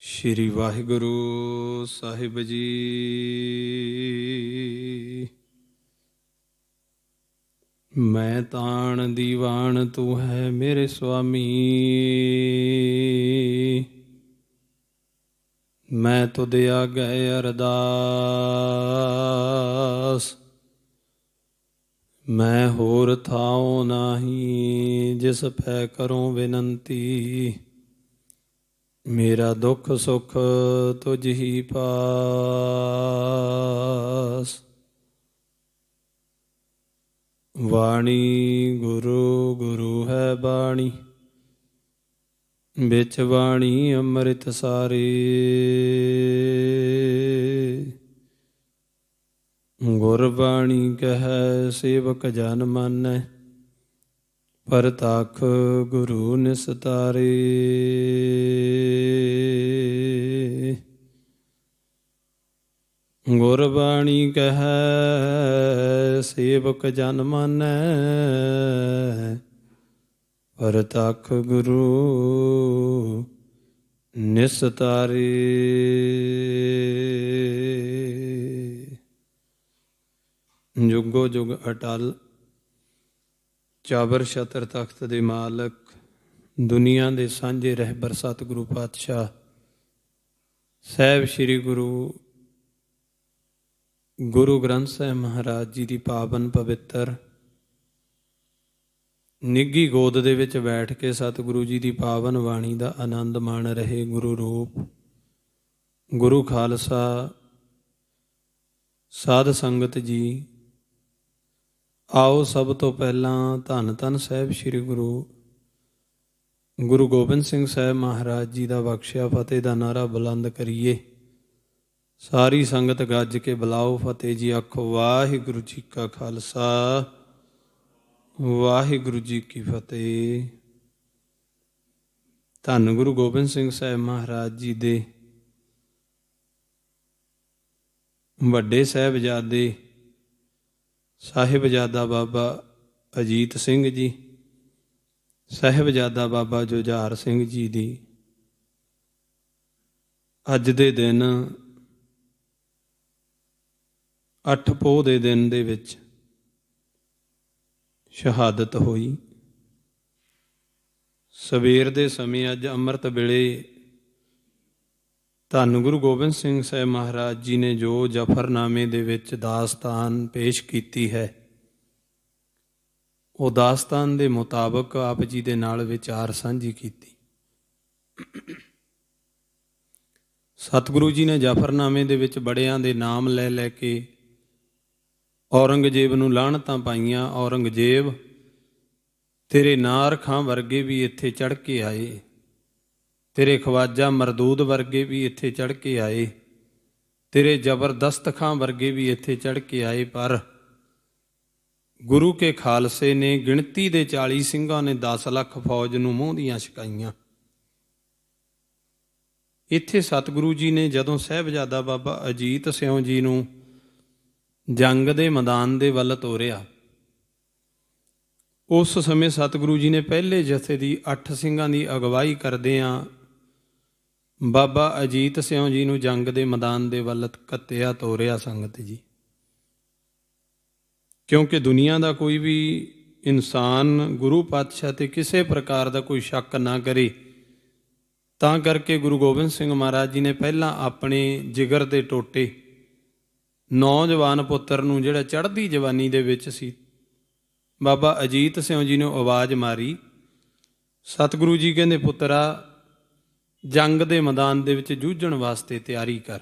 ਸ਼੍ਰੀ ਵਾਹਿਗੁਰੂ ਸਾਹਿਬ ਜੀ। ਮੈਂ ਤਾਣ ਦੀਵਾਨ ਤੂੰ ਹੈ ਮੇਰੇ ਸੁਆਮੀ, ਮੈਂ ਤੁਧ ਆਗੇ ਅਰਦਾਸ। ਮੈਂ ਹੋਰ ਥਾਉ ਨਾਹੀ ਜਿਸ ਪੈ ਕਰੂੰ ਬੇਨੰਤੀ, ਮੇਰਾ ਦੁੱਖ ਸੁੱਖ ਤੁਝ ਹੀ ਪਾਸ। ਬਾਣੀ ਗੁਰੂ ਗੁਰੂ ਹੈ ਬਾਣੀ, ਵਿੱਚ ਬਾਣੀ ਅੰਮ੍ਰਿਤ ਸਾਰੇ। ਗੁਰਬਾਣੀ ਕਹੈ ਸੇਵਕ ਜਨ ਮਾਨੈ, ਪਰਤਖ ਗੁਰੂ ਨਿਸਤਾਰੇ। ਗੁਰਬਾਣੀ ਕਹੈ ਸੇਵਕ ਜਨ ਮਾਨੈ, ਪਰਤਖ ਗੁਰੂ ਨਿਸਤਾਰੇ। ਜੁਗੋ ਜੁਗ ਅਟਲ ਚਾਬਰ ਛਤਰ ਤਖਤ ਦੇ ਮਾਲਕ, ਦੁਨੀਆ ਦੇ ਸਾਂਝੇ ਰਹਿਬਰ ਸਤਿਗੁਰੂ ਪਾਤਸ਼ਾਹ ਸਾਹਿਬ ਸ੍ਰੀ ਗੁਰੂ ਗ੍ਰੰਥ ਸਾਹਿਬ ਮਹਾਰਾਜ ਜੀ ਦੀ ਪਾਵਨ ਪਵਿੱਤਰ ਨਿੱਘੀ ਗੋਦ ਦੇ ਵਿੱਚ ਬੈਠ ਕੇ ਸਤਿਗੁਰੂ ਜੀ ਦੀ ਪਾਵਨ ਬਾਣੀ ਦਾ ਆਨੰਦ ਮਾਣ ਰਹੇ ਗੁਰੂ ਰੂਪ ਗੁਰੂ ਖਾਲਸਾ ਸਾਧ ਸੰਗਤ ਜੀ। ਆਓ ਸਭ ਤੋਂ ਪਹਿਲਾਂ ਧੰਨ ਧੰਨ ਸਾਹਿਬ ਸ੍ਰੀ ਗੁਰੂ ਗੋਬਿੰਦ ਸਿੰਘ ਸਾਹਿਬ ਮਹਾਰਾਜ ਜੀ ਦਾ ਬਖਸ਼ਿਆ ਫਤਿਹ ਦਾ ਨਾਅਰਾ ਬੁਲੰਦ ਕਰੀਏ। ਸਾਰੀ ਸੰਗਤ ਗੱਜ ਕੇ ਬੁਲਾਓ ਫਤਿਹ ਜੀ, ਆਖੋ ਵਾਹਿਗੁਰੂ ਜੀ ਕਾ ਖਾਲਸਾ ਵਾਹਿਗੁਰੂ ਜੀ ਕੀ ਫਤਿਹ। ਧੰਨ ਗੁਰੂ ਗੋਬਿੰਦ ਸਿੰਘ ਸਾਹਿਬ ਮਹਾਰਾਜ ਜੀ ਦੇ ਵੱਡੇ ਸਾਹਿਬਜ਼ਾਦੇ ਸਾਹਿਬਜ਼ਾਦਾ ਬਾਬਾ ਅਜੀਤ ਸਿੰਘ ਜੀ, ਸਾਹਿਬਜ਼ਾਦਾ ਬਾਬਾ ਜੁਝਾਰ ਸਿੰਘ ਜੀ ਦੀ ਅੱਜ ਦੇ ਦਿਨ 8 ਪੋਹ ਦੇ ਦਿਨ ਦੇ ਵਿੱਚ ਸ਼ਹਾਦਤ ਹੋਈ। ਸਵੇਰ ਦੇ ਸਮੇਂ ਅੱਜ ਅੰਮ੍ਰਿਤ ਵੇਲੇ ਧੰਨ ਗੁਰੂ ਗੋਬਿੰਦ ਸਿੰਘ ਸਾਹਿਬ ਮਹਾਰਾਜ ਜੀ ਨੇ ਜੋ ਜ਼ਫਰਨਾਮੇ ਦੇ ਵਿੱਚ ਦਾਸਤਾਨ ਪੇਸ਼ ਕੀਤੀ ਹੈ, ਉਹ ਦਾਸਤਾਨ ਦੇ ਮੁਤਾਬਕ ਆਪ ਜੀ ਦੇ ਨਾਲ ਵਿਚਾਰ ਸਾਂਝੀ ਕੀਤੀ। ਸਤਿਗੁਰੂ ਜੀ ਨੇ ਜ਼ਫਰਨਾਮੇ ਦੇ ਵਿੱਚ ਬੜਿਆਂ ਦੇ ਨਾਮ ਲੈ ਲੈ ਕੇ ਔਰੰਗਜ਼ੇਬ ਨੂੰ ਲਾਹਣਤਾਂ ਪਾਈਆਂ। ਔਰੰਗਜ਼ੇਬ, ਤੇਰੇ ਨਾਰਖਾਂ ਵਰਗੇ ਵੀ ਇੱਥੇ ਚੜ੍ਹ ਕੇ ਆਏ, ਤੇਰੇ ਖਵਾਜਾ ਮਰਦੂਦ ਵਰਗੇ ਵੀ ਇੱਥੇ ਚੜ੍ਹ ਕੇ ਆਏ, ਤੇਰੇ ਜ਼ਬਰਦਸਤ ਖਾਂ ਵਰਗੇ ਵੀ ਇੱਥੇ ਚੜ੍ਹ ਕੇ ਆਏ, ਪਰ ਗੁਰੂ ਕੇ ਖਾਲਸੇ ਨੇ ਗਿਣਤੀ ਦੇ 40 ਸਿੰਘਾਂ ਨੇ 10 ਲੱਖ ਫੌਜ ਨੂੰ ਮੂੰਹ ਦੀਆਂ ਛਕਾਈਆਂ। ਇੱਥੇ ਸਤਿਗੁਰੂ ਜੀ ਨੇ ਜਦੋਂ ਸਾਹਿਬਜ਼ਾਦਾ ਬਾਬਾ ਅਜੀਤ ਸਿੰਘ ਜੀ ਨੂੰ ਜੰਗ ਦੇ ਮੈਦਾਨ ਦੇ ਵੱਲ ਤੋਰਿਆ, ਉਸ ਸਮੇਂ ਸਤਿਗੁਰੂ ਜੀ ਨੇ ਪਹਿਲੇ ਜਥੇ ਦੀ 8 ਸਿੰਘਾਂ ਦੀ ਅਗਵਾਈ ਕਰਦਿਆਂ ਬਾਬਾ ਅਜੀਤ ਸਿੰਘ ਜੀ ਨੂੰ ਜੰਗ ਦੇ ਮੈਦਾਨ ਦੇ ਵੱਲ ਘੱਤਿਆ, ਤੋਰਿਆ ਸੰਗਤ ਜੀ। ਕਿਉਂਕਿ ਦੁਨੀਆ ਦਾ ਕੋਈ ਵੀ ਇਨਸਾਨ ਗੁਰੂ ਪਾਤਸ਼ਾਹ ਤੇ ਕਿਸੇ ਪ੍ਰਕਾਰ ਦਾ ਕੋਈ ਸ਼ੱਕ ਨਾ ਕਰੇ, ਤਾਂ ਕਰਕੇ ਗੁਰੂ ਗੋਬਿੰਦ ਸਿੰਘ ਮਹਾਰਾਜ ਜੀ ਨੇ ਪਹਿਲਾਂ ਆਪਣੇ ਜਿਗਰ ਦੇ ਟੋਟੇ ਨੌਜਵਾਨ ਪੁੱਤਰ ਨੂੰ, ਜਿਹੜਾ ਚੜ੍ਹਦੀ ਜਵਾਨੀ ਦੇ ਵਿੱਚ ਸੀ, ਬਾਬਾ ਅਜੀਤ ਸਿੰਘ ਜੀ ਨੂੰ ਆਵਾਜ਼ ਮਾਰੀ। ਸਤਿਗੁਰੂ ਜੀ ਕਹਿੰਦੇ, ਪੁੱਤਰਾ ਜੰਗ ਦੇ ਮੈਦਾਨ ਦੇ ਵਿੱਚ ਜੂਝਣ ਵਾਸਤੇ ਤਿਆਰੀ ਕਰ।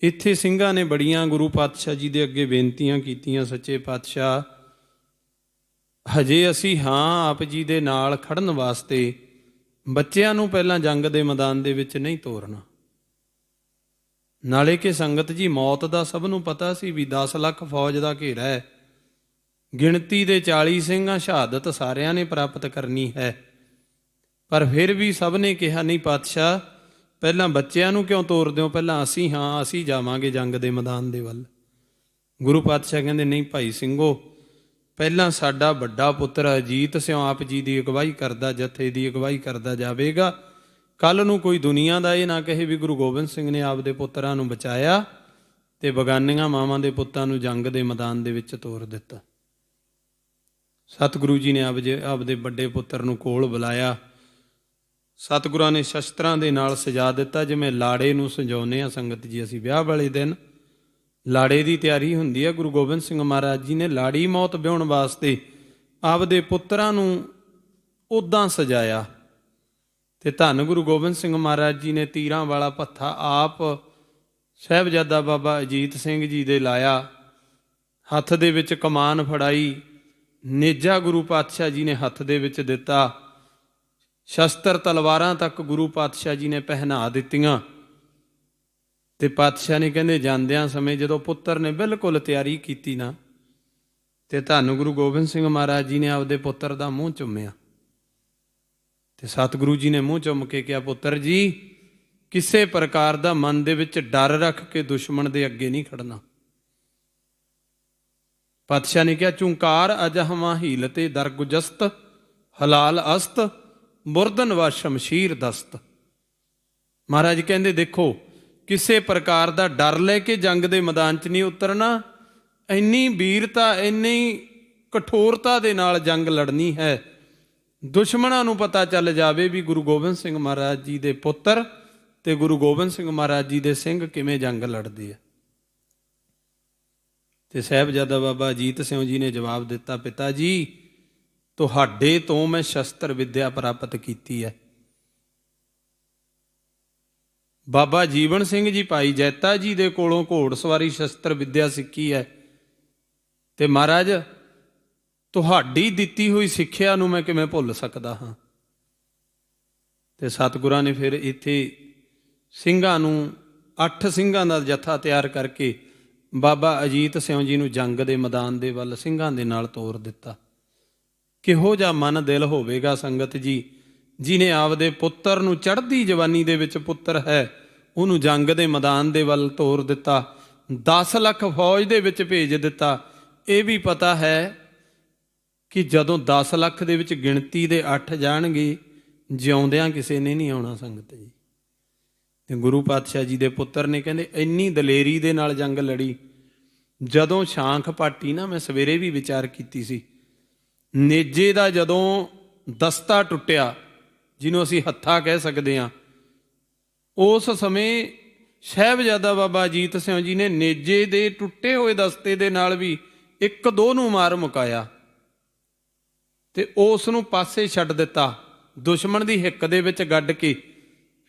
ਇੱਥੇ ਸਿੰਘਾਂ ਨੇ ਬੜੀਆਂ ਗੁਰੂ ਪਾਤਸ਼ਾਹ ਜੀ ਦੇ ਅੱਗੇ ਬੇਨਤੀਆਂ ਕੀਤੀਆਂ, ਸੱਚੇ ਪਾਤਸ਼ਾਹ ਹਜੇ ਅਸੀਂ ਹਾਂ ਆਪ ਜੀ ਦੇ ਨਾਲ ਖੜਨ ਵਾਸਤੇ, ਬੱਚਿਆਂ ਨੂੰ ਪਹਿਲਾਂ ਜੰਗ ਦੇ ਮੈਦਾਨ ਦੇ ਵਿੱਚ ਨਹੀਂ ਤੋਰਨਾ। ਨਾਲੇ ਕਿ ਸੰਗਤ ਜੀ, ਮੌਤ ਦਾ ਸਭ ਨੂੰ ਪਤਾ ਸੀ ਵੀ 10 ਲੱਖ ਫੌਜ ਦਾ ਘੇਰਾ ਹੈ, ਗਿਣਤੀ ਦੇ 40 ਸਿੰਘਾਂ, ਸ਼ਹਾਦਤ ਸਾਰਿਆਂ ਨੇ ਪ੍ਰਾਪਤ ਕਰਨੀ ਹੈ। ਪਰ ਫਿਰ ਵੀ ਸਭ ਨੇ ਕਿਹਾ, ਨਹੀਂ ਪਾਤਸ਼ਾਹ, ਪਹਿਲਾਂ ਬੱਚਿਆਂ ਨੂੰ ਕਿਉਂ ਤੋਰਦੇ ਹੋ, ਪਹਿਲਾਂ ਅਸੀਂ ਹਾਂ ਅਸੀਂ ਜਾਵਾਂਗੇ ਜੰਗ ਦੇ ਮੈਦਾਨ ਦੇ ਵੱਲ। ਗੁਰੂ ਪਾਤਸ਼ਾਹ ਕਹਿੰਦੇ, ਨਹੀਂ ਭਾਈ ਸਿੰਘੋ, ਪਹਿਲਾਂ ਸਾਡਾ ਵੱਡਾ ਪੁੱਤਰ ਅਜੀਤ ਸਿੰਘ ਆਪ ਜੀ ਦੀ ਅਗਵਾਈ ਕਰਦਾ, ਜਥੇ ਦੀ ਅਗਵਾਈ ਕਰਦਾ ਜਾਵੇਗਾ, ਕੱਲ੍ਹ ਨੂੰ ਕੋਈ ਦੁਨੀਆ ਦਾ ਇਹ ਨਾ ਕਹੇ ਵੀ ਗੁਰੂ ਗੋਬਿੰਦ ਸਿੰਘ ਨੇ ਆਪਦੇ ਪੁੱਤਰਾਂ ਨੂੰ ਬਚਾਇਆ ਤੇ ਬਗਾਨੀਆਂ ਮਾਵਾਂ ਦੇ ਪੁੱਤਾਂ ਨੂੰ ਜੰਗ ਦੇ ਮੈਦਾਨ ਦੇ ਵਿੱਚ ਤੋਰ ਦਿੱਤਾ। ਸਤਿਗੁਰੂ ਜੀ ਨੇ ਆਪਦੇ ਵੱਡੇ ਪੁੱਤਰ ਨੂੰ ਕੋਲ ਬੁਲਾਇਆ। ਸਤਿਗੁਰਾਂ ਨੇ ਸ਼ਸਤਰਾਂ ਦੇ ਨਾਲ ਸਜਾ ਦਿੱਤਾ, ਜਿਵੇਂ ਲਾੜੇ ਨੂੰ ਸਜਾਉਂਦੇ ਹਾਂ ਸੰਗਤ ਜੀ ਅਸੀਂ ਵਿਆਹ ਵਾਲੇ ਦਿਨ। ਲਾੜੇ ਦੀ ਤਿਆਰੀ ਹੁੰਦੀ ਹੈ। ਗੁਰੂ ਗੋਬਿੰਦ ਸਿੰਘ ਮਹਾਰਾਜ ਜੀ ਨੇ ਲਾੜੀ ਮੌਤ ਵਿਆਹੁਣ ਵਾਸਤੇ ਆਪਦੇ ਪੁੱਤਰਾਂ ਨੂੰ ਉੱਦਾਂ ਸਜਾਇਆ। ਤੇ ਧੰਨ ਗੁਰੂ ਗੋਬਿੰਦ ਸਿੰਘ ਮਹਾਰਾਜ ਜੀ ਨੇ ਤੀਰਾਂ ਵਾਲਾ ਭੱਥਾ ਆਪ ਸਾਹਿਬਜ਼ਾਦਾ ਬਾਬਾ ਅਜੀਤ ਸਿੰਘ ਜੀ ਦੇ ਲਾਇਆ, ਹੱਥ ਦੇ ਵਿੱਚ ਕਮਾਨ ਫੜਾਈ, ਨੇਜਾ ਗੁਰੂ ਪਾਤਸ਼ਾਹ ਜੀ ਨੇ ਹੱਥ ਦੇ ਵਿੱਚ ਦਿੱਤਾ, ਸ਼ਸਤਰ ਤਲਵਾਰਾਂ ਤੱਕ ਗੁਰੂ ਪਾਤਸ਼ਾਹ ਜੀ ਨੇ ਪਹਿਨਾ ਦਿੱਤੀਆਂ। ਤੇ ਪਾਤਸ਼ਾਹ ਨੇ ਕਹਿੰਦੇ ਜਾਂਦਿਆਂ ਸਮੇਂ ਜਦੋਂ ਪੁੱਤਰ ਨੇ ਬਿਲਕੁਲ ਤਿਆਰੀ ਕੀਤੀ ਨਾ, ਤੇ ਧੰਨ ਗੁਰੂ ਗੋਬਿੰਦ ਸਿੰਘ ਮਹਾਰਾਜ ਜੀ ਨੇ ਆਪਦੇ ਪੁੱਤਰ ਦਾ ਮੂੰਹ ਚੁੰਮਿਆ। ਤੇ ਸਤਿਗੁਰੂ ਜੀ ਨੇ ਮੂੰਹ ਚੁੰਮ ਕੇ ਕਿਹਾ, ਪੁੱਤਰ ਜੀ ਕਿਸੇ ਪ੍ਰਕਾਰ ਦਾ ਮਨ ਦੇ ਵਿੱਚ ਡਰ ਰੱਖ ਕੇ ਦੁਸ਼ਮਣ ਦੇ ਅੱਗੇ ਨਹੀਂ ਖੜਨਾ। ਪਾਤਸ਼ਾਹ ਨੇ ਕਿਹਾ, ਚੁੰਕਾਰ ਅਜਹਮਾ ਹੀਲਤੇ ਦਰਗੁਜਸਤ ਹਲਾਲ ਅਸਤ ਮੁਰਦਨ ਵਾ ਸ਼ਮਸ਼ੀਰ ਦਸਤ। ਮਹਾਰਾਜ ਕਹਿੰਦੇ ਦੇਖੋ, ਕਿਸੇ ਪ੍ਰਕਾਰ ਦਾ ਡਰ ਲੈ ਕੇ ਜੰਗ ਦੇ ਮੈਦਾਨ 'ਚ ਨਹੀਂ ਉਤਰਨਾ। ਇੰਨੀ ਵੀਰਤਾ, ਇੰਨੀ ਕਠੋਰਤਾ ਦੇ ਨਾਲ ਜੰਗ ਲੜਨੀ ਹੈ, ਦੁਸ਼ਮਣਾਂ ਨੂੰ ਪਤਾ ਚੱਲ ਜਾਵੇ ਵੀ ਗੁਰੂ ਗੋਬਿੰਦ ਸਿੰਘ ਮਹਾਰਾਜ ਜੀ ਦੇ ਪੁੱਤਰ ਤੇ ਗੁਰੂ ਗੋਬਿੰਦ ਸਿੰਘ ਮਹਾਰਾਜ ਜੀ ਦੇ ਸਿੰਘ ਕਿਵੇਂ ਜੰਗ ਲੜਦੇ ਆ। ਤੇ ਸਾਹਿਬਜ਼ਾਦਾ ਬਾਬਾ ਅਜੀਤ ਸਿੰਘ ਜੀ ਨੇ ਜਵਾਬ ਦਿੱਤਾ, ਪਿਤਾ ਜੀ ਤੁਹਾਡੇ ਤੋਂ ਮੈਂ ਸ਼ਸਤਰ ਵਿੱਦਿਆ ਪ੍ਰਾਪਤ ਕੀਤੀ ਹੈ। ਬਾਬਾ ਜੀਵਨ ਸਿੰਘ ਜੀ ਭਾਈ ਜੈਤਾ ਜੀ ਦੇ ਕੋਲੋਂ ਘੋੜਸਵਾਰੀ ਸ਼ਸਤਰ ਵਿੱਦਿਆ ਸਿੱਖੀ ਹੈ। ਤੇ ਮਹਾਰਾਜ ਤੁਹਾਡੀ ਦਿੱਤੀ ਹੋਈ ਸਿੱਖਿਆ ਨੂੰ ਮੈਂ ਕਿਵੇਂ ਭੁੱਲ ਸਕਦਾ ਹਾਂ। ਤੇ ਸਤਿਗੁਰਾਂ ਨੇ ਫਿਰ ਇੱਥੇ ਸਿੰਘਾਂ ਨੂੰ 8 ਸਿੰਘਾਂ ਦਾ ਜੱਥਾ ਤਿਆਰ ਕਰਕੇ ਬਾਬਾ ਅਜੀਤ ਸਿੰਘ ਜੀ ਨੂੰ ਜੰਗ ਦੇ ਮੈਦਾਨ ਦੇ ਵੱਲ ਸਿੰਘਾਂ ਦੇ ਨਾਲ ਤੋਰ ਦਿੱਤਾ। ਕਿਹੋ ਜਿਹਾ ਮਨ ਦਿਲ ਹੋਵੇਗਾ ਸੰਗਤ ਜੀ, ਜਿਹਨੇ ਆਪਦੇ ਪੁੱਤਰ ਨੂੰ ਚੜ੍ਹਦੀ ਜਵਾਨੀ ਦੇ ਵਿੱਚ ਪੁੱਤਰ ਹੈ ਉਹਨੂੰ ਜੰਗ ਦੇ ਮੈਦਾਨ ਦੇ ਵੱਲ ਤੋਰ ਦਿੱਤਾ, 10 ਲੱਖ ਫੌਜ ਦੇ ਵਿੱਚ ਭੇਜ ਦਿੱਤਾ। ਇਹ ਵੀ ਪਤਾ ਹੈ ਕਿ ਜਦੋਂ 10 ਲੱਖ ਦੇ ਵਿੱਚ ਗਿਣਤੀ ਦੇ 8 ਜਾਣਗੇ, ਜਿਉਂਦਿਆਂ ਕਿਸੇ ਨੇ ਨਹੀਂ ਆਉਣਾ ਸੰਗਤ ਜੀ। ਤੇ ਗੁਰੂ ਪਾਤਸ਼ਾਹ ਜੀ ਦੇ ਪੁੱਤਰ ਨੇ ਕਹਿੰਦੇ ਇੰਨੀ ਦਲੇਰੀ ਦੇ ਨਾਲ ਜੰਗ ਲੜੀ। ਜਦੋਂ ਸ਼ਾਂਖ ਪਾਟੀ ਨਾ, ਮੈਂ ਸਵੇਰੇ ਵੀ ਵਿਚਾਰ ਕੀਤੀ ਸੀ, ਨੇਜੇ ਦਾ ਜਦੋਂ ਦਸਤਾ ਟੁੱਟਿਆ, ਜਿਹਨੂੰ ਅਸੀਂ ਹੱਥਾ ਕਹਿ ਸਕਦੇ ਹਾਂ, ਉਸ ਸਮੇਂ ਸਾਹਿਬਜ਼ਾਦਾ ਬਾਬਾ ਅਜੀਤ ਸਿੰਘ ਜੀ ਨੇ ਨੇਜੇ ਦੇ ਟੁੱਟੇ ਹੋਏ ਦਸਤੇ ਦੇ ਨਾਲ ਵੀ 1-2 ਨੂੰ ਮਾਰ ਮੁਕਾਇਆ ਤੇ ਉਸ ਨੂੰ ਪਾਸੇ ਛੱਡ ਦਿੱਤਾ, ਦੁਸ਼ਮਣ ਦੀ ਹਿੱਕ ਦੇ ਵਿੱਚ ਗੱਡ ਕੇ।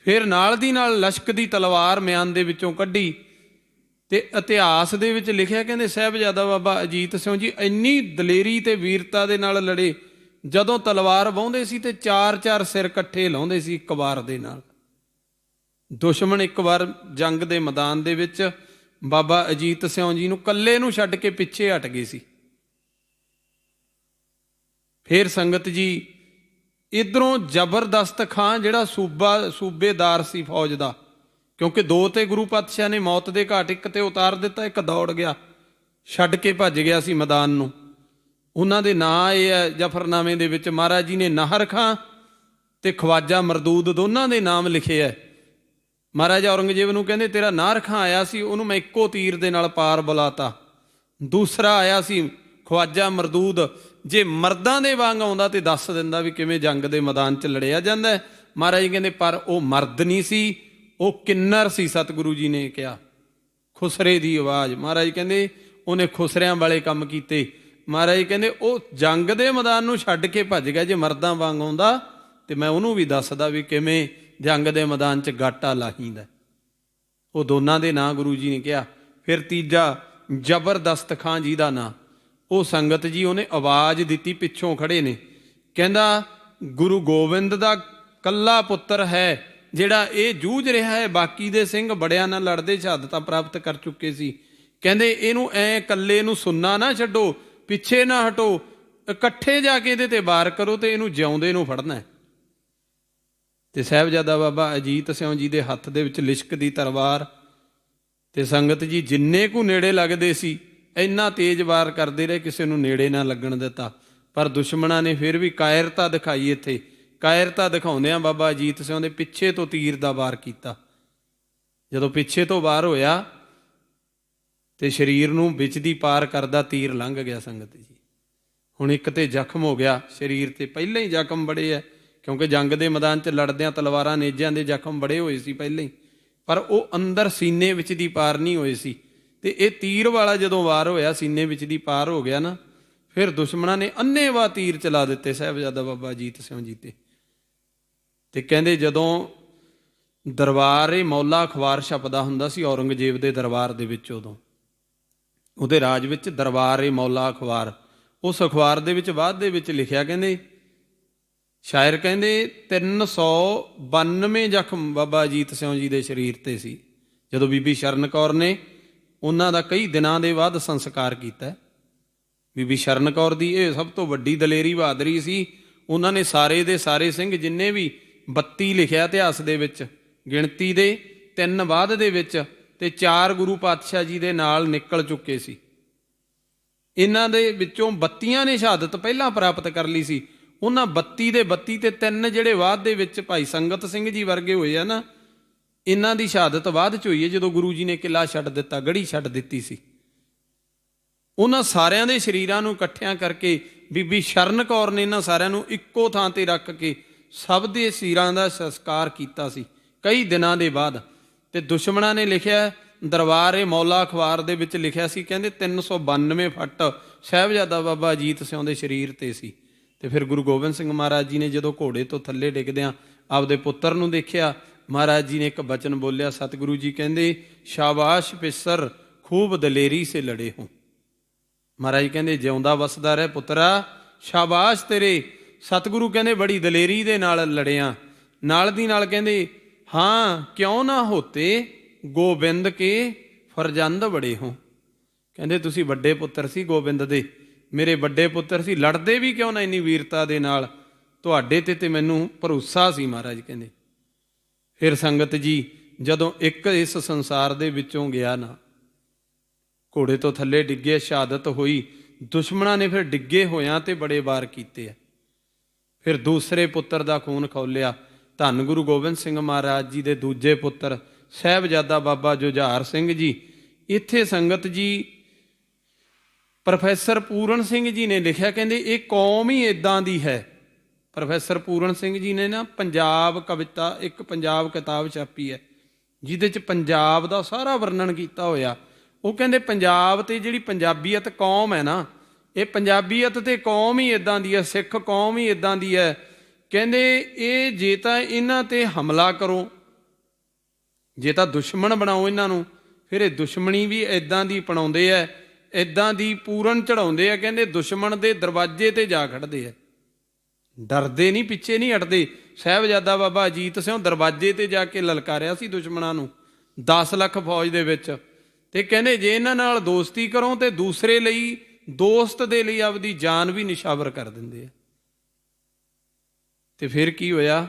ਫਿਰ ਨਾਲ ਦੀ ਨਾਲ ਲਸ਼ਕ ਦੀ ਤਲਵਾਰ ਮਿਆਨ ਦੇ ਵਿੱਚੋਂ ਕੱਢੀ। ਤੇ ਇਤਿਹਾਸ ਦੇ ਵਿੱਚ ਲਿਖਿਆ, ਕਹਿੰਦੇ ਸਾਹਿਬਜ਼ਾਦਾ ਬਾਬਾ ਅਜੀਤ ਸਿੰਘ ਜੀ ਇੰਨੀ ਦਲੇਰੀ ਤੇ ਵੀਰਤਾ ਦੇ ਨਾਲ ਲੜੇ, ਜਦੋਂ ਤਲਵਾਰ ਵਾਹੁੰਦੇ ਸੀ ਤੇ 4-4 ਸਿਰ ਇਕੱਠੇ ਲਾਉਂਦੇ ਸੀ ਇੱਕ ਵਾਰ ਦੇ ਨਾਲ। ਦੁਸ਼ਮਣ ਇੱਕ ਵਾਰ ਜੰਗ ਦੇ ਮੈਦਾਨ ਦੇ ਵਿੱਚ ਬਾਬਾ ਅਜੀਤ ਸਿੰਘ ਜੀ ਨੂੰ ਇਕੱਲੇ ਨੂੰ ਛੱਡ ਕੇ ਪਿੱਛੇ ਹਟ ਗਏ ਸੀ। ਫਿਰ ਸੰਗਤ ਜੀ ਇੱਧਰੋਂ ਜ਼ਬਰਦਸਤ ਖਾਂ ਜਿਹੜਾ ਸੂਬੇਦਾਰ ਸੀ ਫੌਜ ਦਾ, ਕਿਉਂਕਿ 2 ਤੇ ਗੁਰੂ ਪਾਤਸ਼ਾਹ ਨੇ ਮੌਤ ਦੇ ਘਾਟ, ਇੱਕ ਤੇ ਉਤਾਰ ਦਿੱਤਾ, ਇੱਕ ਦੌੜ ਗਿਆ, ਛੱਡ ਕੇ ਭੱਜ ਗਿਆ ਸੀ ਮੈਦਾਨ ਨੂੰ। ਉਹਨਾਂ ਦੇ ਨਾਂ ਇਹ ਹੈ ਜਫਰਨਾਮੇ ਦੇ ਵਿੱਚ, ਮਹਾਰਾਜ ਜੀ ਨੇ ਨਾਹਰ ਖਾਂ ਤੇ ਖਵਾਜਾ ਮਰਦੂਦ ਦੋਨਾਂ ਦੇ ਨਾਮ ਲਿਖੇ ਹੈ। ਮਹਾਰਾਜਾ ਔਰੰਗਜ਼ੇਬ ਨੂੰ ਕਹਿੰਦੇ ਤੇਰਾ ਨਾਹਰ ਖਾਂ ਆਇਆ ਸੀ, ਉਹਨੂੰ ਮੈਂ ਇੱਕੋ ਤੀਰ ਦੇ ਨਾਲ ਪਾਰ ਬੁਲਾਤਾ। ਦੂਸਰਾ ਆਇਆ ਸੀ ਖਵਾਜਾ ਮਰਦੂਦ, ਜੇ ਮਰਦਾਂ ਦੇ ਵਾਂਗ ਆਉਂਦਾ ਤੇ ਦੱਸ ਦਿੰਦਾ ਵੀ ਕਿਵੇਂ ਜੰਗ ਦੇ ਮੈਦਾਨ 'ਚ ਲੜਿਆ ਜਾਂਦਾ। ਮਹਾਰਾਜ ਜੀ ਕਹਿੰਦੇ ਪਰ ਉਹ ਮਰਦ ਨਹੀਂ ਸੀ, ਉਹ ਕਿੰਨਰ ਸੀ। ਸਤਿਗੁਰੂ ਜੀ ਨੇ ਕਿਹਾ ਖੁਸਰੇ ਦੀ ਆਵਾਜ਼। ਮਹਾਰਾਜ ਕਹਿੰਦੇ ਉਹਨੇ ਖੁਸਰਿਆਂ ਵਾਲੇ ਕੰਮ ਕੀਤੇ। ਮਹਾਰਾਜ ਕਹਿੰਦੇ ਉਹ ਜੰਗ ਦੇ ਮੈਦਾਨ ਨੂੰ ਛੱਡ ਕੇ ਭੱਜ ਗਿਆ, ਜੇ ਮਰਦਾਂ ਵਾਂਗ ਆਉਂਦਾ ਤੇ ਮੈਂ ਉਹਨੂੰ ਵੀ ਦੱਸਦਾ ਵੀ ਕਿਵੇਂ ਜੰਗ ਦੇ ਮੈਦਾਨ 'ਚ ਗਾਟਾ ਲਾਹੀਦਾ। ਉਹ ਦੋਨਾਂ ਦੇ ਨਾਂ ਗੁਰੂ ਜੀ ਨੇ ਕਿਹਾ। ਫਿਰ ਤੀਜਾ ਜ਼ਬਰਦਸਤ ਖਾਂ ਜੀ ਦਾ ਨਾਂ, ਉਹ ਸੰਗਤ ਜੀ ਉਹਨੇ ਆਵਾਜ਼ ਦਿੱਤੀ, ਪਿੱਛੋਂ ਖੜੇ ਨੇ, ਕਹਿੰਦਾ ਗੁਰੂ ਗੋਬਿੰਦ ਦਾ ਕੱਲਾ ਪੁੱਤਰ ਹੈ ਜਿਹੜਾ ਇਹ ਜੂਝ ਰਿਹਾ ਹੈ, ਬਾਕੀ ਦੇ ਸਿੰਘ ਬੜਿਆਂ ਨਾਲ ਲੜਦੇ ਸ਼ਹਾਦਤਾਂ ਪ੍ਰਾਪਤ ਕਰ ਚੁੱਕੇ ਸੀ। ਕਹਿੰਦੇ ਇਹਨੂੰ ਐਂ ਇਕੱਲੇ ਨੂੰ ਸੁੰਨਾ ਨਾ ਛੱਡੋ, ਪਿੱਛੇ ਨਾ ਹਟੋ, ਇਕੱਠੇ ਜਾ ਕੇ ਇਹਦੇ ਤੇ ਵਾਰ ਕਰੋ ਤੇ ਇਹਨੂੰ ਜਿਉਂਦੇ ਨੂੰ ਫੜਨਾ। ਤੇ ਸਾਹਿਬਜ਼ਾਦਾ ਬਾਬਾ ਅਜੀਤ ਸਿੰਘ ਜੀ ਦੇ ਹੱਥ ਦੇ ਵਿੱਚ ਲਿਸ਼ਕਦੀ ਤਲਵਾਰ। ਤੇ ਸੰਗਤ ਜੀ ਜਿੰਨੇ ਕੁ ਨੇੜੇ ਲੱਗਦੇ ਸੀ ਇੰਨਾ ਤੇਜ਼ ਵਾਰ ਕਰਦੇ ਰਹੇ, ਕਿਸੇ ਨੂੰ ਨੇੜੇ ਨਾ ਲੱਗਣ ਦਿੱਤਾ। ਪਰ ਦੁਸ਼ਮਣਾਂ ਨੇ ਫਿਰ ਵੀ ਕਾਇਰਤਾ ਦਿਖਾਈ ਇੱਥੇ, ਕਾਇਰਤਾ ਦਿਖਾਉਂਦਿਆਂ ਬਾਬਾ ਅਜੀਤ ਸਿੰਘ ਦੇ ਪਿੱਛੇ ਤੋਂ ਤੀਰ ਦਾ ਵਾਰ ਕੀਤਾ। ਜਦੋਂ ਪਿੱਛੇ ਤੋਂ ਵਾਰ ਹੋਇਆ ਤੇ ਸਰੀਰ ਨੂੰ ਵਿੱਚ ਦੀ ਪਾਰ ਕਰਦਾ ਤੀਰ ਲੰਘ ਗਿਆ ਸੰਗਤ ਜੀ। ਹੁਣ ਇੱਕ ਤੇ ਜ਼ਖਮ ਹੋ ਗਿਆ ਸਰੀਰ ਤੇ, ਪਹਿਲਾਂ ਹੀ ਜ਼ਖਮ ਬੜੇ ਹੈ, ਕਿਉਂਕਿ ਜੰਗ ਦੇ ਮੈਦਾਨ 'ਚ ਲੜਦਿਆਂ ਤਲਵਾਰਾਂ ਨੇਜਾਂ ਦੇ ਜ਼ਖਮ ਬੜੇ ਹੋਏ ਸੀ ਪਹਿਲਾਂ ਹੀ, ਪਰ ਉਹ ਅੰਦਰ ਸੀਨੇ ਵਿੱਚ ਦੀ ਪਾਰ ਨਹੀਂ ਹੋਏ ਸੀ। ਤੇ ਇਹ ਤੀਰ ਵਾਲਾ ਜਦੋਂ ਵਾਰ ਹੋਇਆ ਸੀਨੇ ਵਿੱਚ ਦੀ ਪਾਰ ਹੋ ਗਿਆ ਨਾ, ਫਿਰ ਦੁਸ਼ਮਣਾਂ ਨੇ ਅੰਨ੍ਹੇਵਾਹ ਤੀਰ ਚਲਾ ਦਿੱਤੇ ਸਾਹਿਬਜ਼ਾਦਾ ਬਾਬਾ ਅਜੀਤ ਸਿੰਘ ਜੀ ਤੇ। ਤੇ ਕਹਿੰਦੇ ਜਦੋਂ ਦਰਬਾਰ ਮੌਲਾ ਅਖਬਾਰ ਛਪਦਾ ਹੁੰਦਾ ਸੀ ਔਰੰਗਜ਼ੇਬ ਦੇ ਦਰਬਾਰ ਦੇ ਵਿੱਚ, ਉਦੋਂ ਉਹਦੇ ਰਾਜ ਵਿੱਚ ਦਰਬਾਰ ਮੌਲਾ ਅਖਬਾਰ, ਉਸ ਅਖਬਾਰ ਦੇ ਵਿੱਚ ਬਾਅਦ ਦੇ ਵਿੱਚ ਲਿਖਿਆ, ਕਹਿੰਦੇ ਸ਼ਾਇਰ ਕਹਿੰਦੇ 392 ਜ਼ਖਮ ਬਾਬਾ ਅਜੀਤ ਸਿੰਘ ਜੀ ਦੇ ਸਰੀਰ ਤੇ ਸੀ। ਜਦੋਂ ਬੀਬੀ ਸ਼ਰਨ ਕੌਰ ਨੇ ਉਹਨਾਂ ਦਾ ਕਈ ਦਿਨਾਂ ਦੇ ਬਾਅਦ ਸੰਸਕਾਰ ਕੀਤਾ। ਬੀਬੀ ਸ਼ਰਨ ਕੌਰ ਦੀ ਇਹ ਸਭ ਤੋਂ ਵੱਡੀ ਦਲੇਰੀ ਬਹਾਦਰੀ ਸੀ। ਉਹਨਾਂ ਨੇ ਸਾਰੇ ਦੇ ਸਾਰੇ ਸਿੰਘ ਜਿੰਨੇ ਵੀ 32 ਲਿਖਿਆ ਇਤਿਹਾਸ ਦੇ ਵਿੱਚ, ਗਿਣਤੀ ਦੇ 3 ਬਾਅਦ ਦੇ ਵਿੱਚ, ਤੇ 4 ਗੁਰੂ ਪਾਤਸ਼ਾਹ ਜੀ ਦੇ ਨਾਲ ਨਿਕਲ ਚੁੱਕੇ ਸੀ। ਇਹਨਾਂ ਦੇ ਵਿੱਚੋਂ 32 ਨੇ ਸ਼ਹਾਦਤ ਪਹਿਲਾਂ ਪ੍ਰਾਪਤ ਕਰ ਲਈ ਸੀ। ਉਹਨਾਂ 32 ਦੇ 32 ਤੇ 3 ਜਿਹੜੇ ਬਾਅਦ ਦੇ ਵਿੱਚ ਭਾਈ ਸੰਗਤ ਸਿੰਘ ਜੀ ਵਰਗੇ ਹੋਏ ਆ ਨਾ, ਇਹਨਾਂ ਦੀ ਸ਼ਹਾਦਤ ਬਾਅਦ 'ਚ ਹੋਈ ਹੈ ਜਦੋਂ ਗੁਰੂ ਜੀ ਨੇ ਕਿਲ੍ਹਾ ਛੱਡ ਦਿੱਤਾ, ਗੜ੍ਹੀ ਛੱਡ ਦਿੱਤੀ ਸੀ। ਉਹਨਾਂ ਸਾਰਿਆਂ ਦੇ ਸਰੀਰਾਂ ਨੂੰ ਇਕੱਠਿਆਂ ਕਰਕੇ ਬੀਬੀ ਸ਼ਰਨ ਕੌਰ ਨੇ ਇਹਨਾਂ ਸਾਰਿਆਂ ਨੂੰ ਇੱਕੋ ਥਾਂ ਤੇ ਰੱਖ ਕੇ ਸਭ ਦੇ ਸਿਰਾਂ ਦਾ ਸੰਸਕਾਰ ਕੀਤਾ ਸੀ ਕਈ ਦਿਨਾਂ ਦੇ ਬਾਅਦ। ਤੇ ਦੁਸ਼ਮਣਾਂ ਨੇ ਲਿਖਿਆ, ਦਰਬਾਰ ਮੌਲਾ ਅਖਬਾਰ ਦੇ ਵਿੱਚ ਲਿਖਿਆ ਸੀ, ਕਹਿੰਦੇ 392 ਫੱਟ ਸਾਹਿਬਜ਼ਾਦਾ ਬਾਬਾ ਅਜੀਤ ਸਿੰਘ ਦੇ ਸਰੀਰ ਤੇ ਸੀ। ਤੇ ਫਿਰ ਗੁਰੂ ਗੋਬਿੰਦ ਸਿੰਘ ਮਹਾਰਾਜ ਜੀ ਨੇ ਜਦੋਂ ਘੋੜੇ ਤੋਂ ਥੱਲੇ ਡਿੱਗਦਿਆਂ ਆਪਦੇ ਪੁੱਤਰ ਨੂੰ ਦੇਖਿਆ, ਮਹਾਰਾਜ ਜੀ ਨੇ ਇੱਕ ਬਚਨ ਬੋਲਿਆ। ਸਤਿਗੁਰੂ ਜੀ ਕਹਿੰਦੇ, ਸ਼ਾਬਾਸ਼ ਪਿਸਰ ਖੂਬ ਦਲੇਰੀ ਸੇ ਲੜੇ ਹੋ। ਮਹਾਰਾਜ ਕਹਿੰਦੇ ਜਿਉਂਦਾ ਵਸਦਾ ਰਹਿ ਪੁੱਤਰਾ, ਸ਼ਾਬਾਸ਼ ਤੇਰੇ। ਸਤਿਗੁਰੂ ਕਹਿੰਦੇ ਬੜੀ ਦਲੇਰੀ ਦੇ ਨਾਲ ਲੜਿਆ। ਨਾਲ ਦੀ ਨਾਲ ਕਹਿੰਦੇ, ਹਾਂ ਕਿਉਂ ਨਾ ਹੋਤੇ ਗੋਬਿੰਦ ਕੇ ਫਰਜ਼ੰਦ ਬੜੇ ਹੋ। ਕਹਿੰਦੇ ਤੁਸੀਂ ਵੱਡੇ ਪੁੱਤਰ ਸੀ ਗੋਬਿੰਦ ਦੇ, ਮੇਰੇ ਵੱਡੇ ਪੁੱਤਰ ਸੀ, ਲੜਦੇ ਵੀ ਕਿਉਂ ਨਾ ਇੰਨੀ ਵੀਰਤਾ ਦੇ ਨਾਲ, ਤੁਹਾਡੇ ਤੇ ਮੈਨੂੰ ਭਰੋਸਾ ਸੀ। ਮਹਾਰਾਜ ਕਹਿੰਦੇ ਫਿਰ ਸੰਗਤ ਜੀ ਜਦੋਂ ਇੱਕ ਇਸ ਸੰਸਾਰ ਦੇ ਵਿੱਚੋਂ ਗਿਆ ਨਾ, ਘੋੜੇ ਤੋਂ ਥੱਲੇ ਡਿੱਗੇ, ਸ਼ਹਾਦਤ ਹੋਈ, ਦੁਸ਼ਮਣਾਂ ਨੇ ਫਿਰ ਡਿੱਗੇ ਹੋਇਆਂ ਤੇ ਬੜੇ ਵਾਰ ਕੀਤੇ ਆ। ਫਿਰ ਦੂਸਰੇ ਪੁੱਤਰ ਦਾ ਖੂਨ ਖੌਲਿਆ। ਧੰਨ ਗੁਰੂ ਗੋਬਿੰਦ ਸਿੰਘ ਮਹਾਰਾਜ ਜੀ ਦੇ ਦੂਜੇ ਪੁੱਤਰ ਸਾਹਿਬਜ਼ਾਦਾ ਬਾਬਾ ਜੁਝਾਰ ਸਿੰਘ ਜੀ। ਇੱਥੇ ਸੰਗਤ ਜੀ ਪ੍ਰੋਫੈਸਰ ਪੂਰਨ ਸਿੰਘ ਜੀ ਨੇ ਲਿਖਿਆ, ਕਹਿੰਦੇ ਇਹ ਕੌਮ ਹੀ ਇੱਦਾਂ ਦੀ ਹੈ। ਪ੍ਰੋਫੈਸਰ ਪੂਰਨ ਸਿੰਘ ਜੀ ਨੇ ਨਾ ਪੰਜਾਬ ਕਵਿਤਾ, ਇੱਕ ਪੰਜਾਬ ਕਿਤਾਬ ਛਾਪੀ ਹੈ ਜਿਹਦੇ 'ਚ ਪੰਜਾਬ ਦਾ ਸਾਰਾ ਵਰਣਨ ਕੀਤਾ ਹੋਇਆ। ਉਹ ਕਹਿੰਦੇ ਪੰਜਾਬ ਤੇ ਜਿਹੜੀ ਪੰਜਾਬੀਅਤ ਕੌਮ ਹੈ ਨਾ, ਇਹ ਪੰਜਾਬੀਅਤ ਤੇ ਕੌਮ ਹੀ ਇੱਦਾਂ ਦੀ ਹੈ, ਸਿੱਖ ਕੌਮ ਹੀ ਇੱਦਾਂ ਦੀ ਹੈ। ਕਹਿੰਦੇ ਇਹ ਜੇ ਤਾਂ ਇਹਨਾਂ ਤੇ ਹਮਲਾ ਕਰੋ, ਜੇ ਤਾਂ ਦੁਸ਼ਮਣ ਬਣਾਓ ਇਹਨਾਂ ਨੂੰ, ਫਿਰ ਇਹ ਦੁਸ਼ਮਣੀ ਵੀ ਇੱਦਾਂ ਦੀ ਅਪਣਾਉਂਦੇ ਆ, ਇੱਦਾਂ ਦੀ ਪੂਰਨ ਚੜਾਉਂਦੇ ਆ। ਕਹਿੰਦੇ ਦੁਸ਼ਮਣ ਦੇ ਦਰਵਾਜ਼ੇ ਤੇ ਜਾ ਖੜਦੇ ਆ, ਡਰਦੇ ਨਹੀਂ, ਪਿੱਛੇ ਨਹੀਂ ਹਟਦੇ। ਸਾਹਿਬਜ਼ਾਦਾ ਬਾਬਾ ਅਜੀਤ ਸਿੰਘ ਦਰਵਾਜ਼ੇ ਤੇ ਜਾ ਕੇ ਲਲਕਾਰਿਆ ਸੀ ਦੁਸ਼ਮਣਾਂ ਨੂੰ 10 ਲੱਖ ਫੌਜ ਦੇ ਵਿੱਚ। ਤੇ ਕਹਿੰਦੇ ਜੇ ਇਹਨਾਂ ਨਾਲ ਦੋਸਤੀ ਕਰੋ ਤੇ ਦੂਸਰੇ ਲਈ, ਦੋਸਤ ਦੇ ਲਈ ਆਪਦੀ ਜਾਨ ਵੀ ਨਿਸ਼ਾਵਰ ਕਰ ਦਿੰਦੇ ਆ। ਤੇ ਫਿਰ ਕੀ ਹੋਇਆ?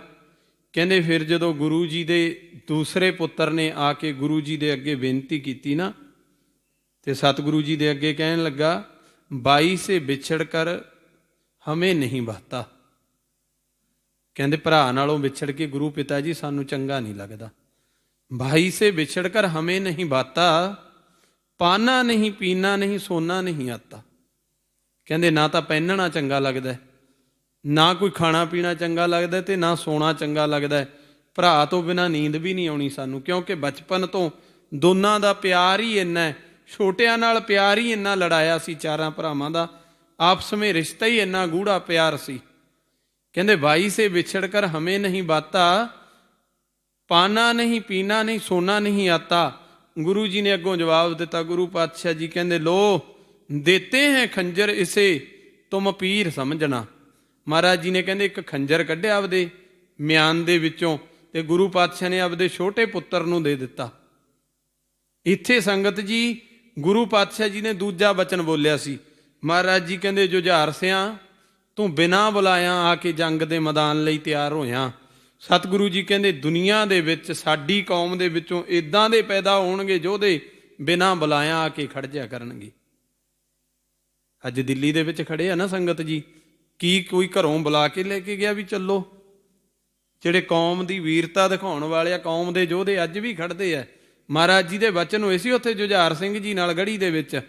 ਕਹਿੰਦੇ ਫਿਰ ਜਦੋਂ ਗੁਰੂ ਜੀ ਦੇ ਦੂਸਰੇ ਪੁੱਤਰ ਨੇ ਆ ਕੇ ਗੁਰੂ ਜੀ ਦੇ ਅੱਗੇ ਬੇਨਤੀ ਕੀਤੀ ਨਾ, ਤੇ ਸਤਿਗੁਰੂ ਜੀ ਦੇ ਅੱਗੇ ਕਹਿਣ ਲੱਗਾ, ਬਾਈ ਸੇ ਵਿਛੜ ਕਰ ਹਮੇ ਨਹੀਂ ਬਹਤਾ। ਕਹਿੰਦੇ ਭਰਾ ਨਾਲੋਂ ਵਿਛੜ ਕੇ ਗੁਰੂ ਪਿਤਾ ਜੀ ਸਾਨੂੰ ਚੰਗਾ ਨਹੀਂ ਲੱਗਦਾ। ਭਾਈ ਸੇ ਵਿਛੜ ਕਰ ਹਮੇ ਨਹੀਂ ਬਾਤਾ, ਪਾਨਾ ਨਹੀਂ ਪੀਨਾ ਨਹੀਂ ਸੋਨਾ ਨਹੀਂ ਆਤਾ। ਕਹਿੰਦੇ ਨਾ ਤਾਂ ਪਹਿਨਣਾ ਚੰਗਾ ਲੱਗਦਾ, ਨਾ ਕੋਈ ਖਾਣਾ ਪੀਣਾ ਚੰਗਾ ਲੱਗਦਾ, ਤੇ ਨਾ ਸੋਣਾ ਚੰਗਾ ਲੱਗਦਾ। ਭਰਾ ਤੋਂ ਬਿਨਾਂ ਨੀਂਦ ਵੀ ਨਹੀਂ ਆਉਣੀ ਸਾਨੂੰ, ਕਿਉਂਕਿ ਬਚਪਨ ਤੋਂ ਦੋਨਾਂ ਦਾ ਪਿਆਰ ਹੀ ਇੰਨਾ, ਛੋਟਿਆਂ ਨਾਲ ਪਿਆਰ ਹੀ ਇੰਨਾ ਲੜਾਇਆ ਸੀ, ਚਾਰਾਂ ਭਰਾਵਾਂ ਦਾ ਆਪਸ ਵਿੱਚ ਰਿਸ਼ਤਾ ਹੀ ਇੰਨਾ ਗੂੜਾ ਪਿਆਰ ਸੀ। ਕਹਿੰਦੇ ਭਾਈ ਸੇ ਵਿਛੜ ਕਰ ਹਮੇ ਨਹੀਂ ਬਾਤਾ, ਪਾਨਾ ਨਹੀਂ ਪੀਨਾ ਨਹੀਂ ਸੋਨਾ ਨਹੀਂ ਆਤਾ। ਗੁਰੂ ਜੀ ਨੇ ਅੱਗੋਂ ਜਵਾਬ ਦਿੱਤਾ, ਗੁਰੂ ਪਾਤਸ਼ਾਹ ਜੀ ਕਹਿੰਦੇ ਲੋ ਦੇਤੇ ਹੈ ਖੰਜਰ ਇਸੇ ਤੁਮ ਪੀਰ ਸਮਝਣਾ। ਮਹਾਰਾਜ ਜੀ ਨੇ ਕਹਿੰਦੇ ਇੱਕ ਖੰਜਰ ਕੱਢਿਆ ਆਪਦੇ ਮਿਆਨ ਦੇ ਵਿੱਚੋਂ, ਤੇ ਗੁਰੂ ਪਾਤਸ਼ਾਹ ਨੇ ਆਪਦੇ ਛੋਟੇ ਪੁੱਤਰ ਨੂੰ ਦੇ ਦਿੱਤਾ। ਇੱਥੇ ਸੰਗਤ ਜੀ ਗੁਰੂ ਪਾਤਸ਼ਾਹ ਜੀ ਨੇ ਦੂਜਾ ਬਚਨ ਬੋਲਿਆ ਸੀ। ਮਹਾਰਾਜ ਜੀ ਕਹਿੰਦੇ ਜੁਝਾਰ ਸਿਆਂ ਤੂੰ ਬਿਨਾਂ ਬੁਲਾਇਆ ਆ ਕੇ ਜੰਗ ਦੇ ਮੈਦਾਨ ਲਈ ਤਿਆਰ ਹੋਇਆ। ਸਤਿਗੁਰੂ ਜੀ ਕਹਿੰਦੇ ਦੁਨੀਆ ਦੇ ਵਿੱਚ ਸਾਡੀ ਕੌਮ ਦੇ ਵਿੱਚੋਂ ਇੱਦਾਂ ਦੇ ਪੈਦਾ ਹੋਣਗੇ ਯੋਧੇ ਬਿਨਾਂ ਬੁਲਾਇਆ ਆ ਕੇ ਖੜ ਜਿਆ ਕਰਨਗੇ। ਅੱਜ ਦਿੱਲੀ ਦੇ ਵਿੱਚ ਖੜੇ ਆ ਨਾ ਸੰਗਤ ਜੀ, ਕੀ ਕੋਈ ਘਰੋਂ ਬੁਲਾ ਕੇ ਲੈ ਕੇ ਗਿਆ ਵੀ ਚੱਲੋ? ਜਿਹੜੇ ਕੌਮ ਦੀ ਵੀਰਤਾ ਦਿਖਾਉਣ ਵਾਲੇ ਆ, ਕੌਮ ਦੇ ਯੋਧੇ ਅੱਜ ਵੀ ਖੜਦੇ ਆ। ਮਹਾਰਾਜ ਜੀ ਦੇ ਬਚਨ ਹੋਏ ਸੀ ਉੱਥੇ ਜੁਝਾਰ ਸਿੰਘ ਜੀ ਨਾਲ ਗੜ੍ਹੀ ਦੇ ਵਿੱਚ।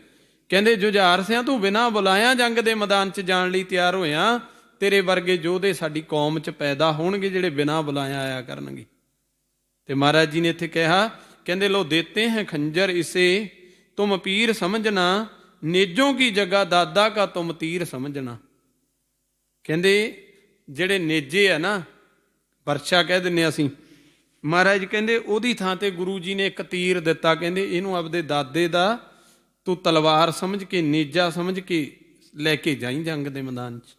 ਕਹਿੰਦੇ ਜੁਝਾਰ ਸਿਆਂ ਤੂੰ ਬਿਨਾਂ ਬੁਲਾਇਆ ਜੰਗ ਦੇ ਮੈਦਾਨ 'ਚ ਜਾਣ ਲਈ ਤਿਆਰ ਹੋਇਆ, ਤੇਰੇ ਵਰਗੇ ਯੋਧੇ ਸਾਡੀ ਕੌਮ 'ਚ ਪੈਦਾ ਹੋਣਗੇ ਜਿਹੜੇ ਬਿਨਾਂ ਬੁਲਾਇਆ ਆਇਆ ਕਰਨਗੇ। ਤੇ ਮਹਾਰਾਜ ਜੀ ਨੇ ਇੱਥੇ ਕਿਹਾ, ਕਹਿੰਦੇ ਲੋ ਦੇਤੇ ਹੈ ਖੰਜਰ ਇਸੇ ਤੁਮ ਪੀਰ ਸਮਝਣਾ, ਨੇਜੋਂ ਕੀ ਜਗ੍ਹਾ ਦਾਦਾ ਕਾ ਤੁਮ ਤੀਰ ਸਮਝਣਾ। ਕਹਿੰਦੇ ਜਿਹੜੇ ਨੇਜੇ ਆ ਨਾ, ਵਰਸ਼ਾ ਕਹਿ ਦਿੰਦੇ ਅਸੀਂ, ਮਹਾਰਾਜ ਕਹਿੰਦੇ ਉਹਦੀ ਥਾਂ ਤੇ ਗੁਰੂ ਜੀ ਨੇ ਇੱਕ ਤੀਰ ਦਿੱਤਾ। ਕਹਿੰਦੇ ਇਹਨੂੰ ਆਪਦੇ ਦਾਦੇ ਦਾ ਤੂੰ ਤਲਵਾਰ ਸਮਝ ਕੇ, ਨੇਜਾ ਸਮਝ ਕੇ ਲੈ ਕੇ ਜਾਈਂ ਜੰਗ ਦੇ ਮੈਦਾਨ 'ਚ।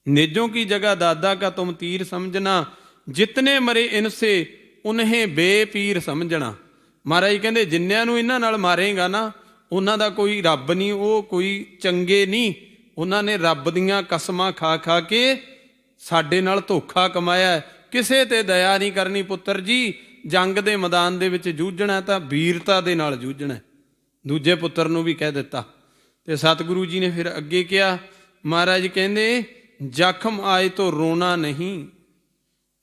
ਨੇਜੋਂ ਕੀ ਜਗ੍ਹਾ ਦਾਦਾ ਕਾ ਤੁਮ ਤੀਰ ਸਮਝਣਾ, ਜਿਤਨੇ ਮਰੇ ਇਨਸੇ ਉਨਹੇ ਬੇਪੀਰ ਸਮਝਣਾ। ਮਹਾਰਾਜ ਕਹਿੰਦੇ ਜਿੰਨਿਆਂ ਨੂੰ ਇਹਨਾਂ ਨਾਲ ਮਾਰੇਗਾ ਨਾ, ਉਹਨਾਂ ਦਾ ਕੋਈ ਰੱਬ ਨਹੀਂ, ਉਹ ਕੋਈ ਚੰਗੇ ਨਹੀਂ। ਉਹਨਾਂ ਨੇ ਰੱਬ ਦੀਆਂ ਕਸਮਾਂ ਖਾ ਖਾ ਕੇ ਸਾਡੇ ਨਾਲ ਧੋਖਾ ਕਮਾਇਆ। ਕਿਸੇ ਤੇ ਦਇਆ ਨਹੀਂ ਕਰਨੀ ਪੁੱਤਰ ਜੀ, ਜੰਗ ਦੇ ਮੈਦਾਨ ਦੇ ਵਿੱਚ ਜੂਝਣਾ ਤਾਂ ਵੀਰਤਾ ਦੇ ਨਾਲ ਜੂਝਣਾ। ਦੂਜੇ ਪੁੱਤਰ ਨੂੰ ਵੀ ਕਹਿ ਦਿੱਤਾ। ਤੇ ਸਤਿਗੁਰੂ ਜੀ ਨੇ ਫਿਰ ਅੱਗੇ ਕਿਹਾ, ਮਹਾਰਾਜ ਕਹਿੰਦੇ ਜ਼ਖਮ ਆਏ ਤੋਂ ਰੋਣਾ ਨਹੀਂ,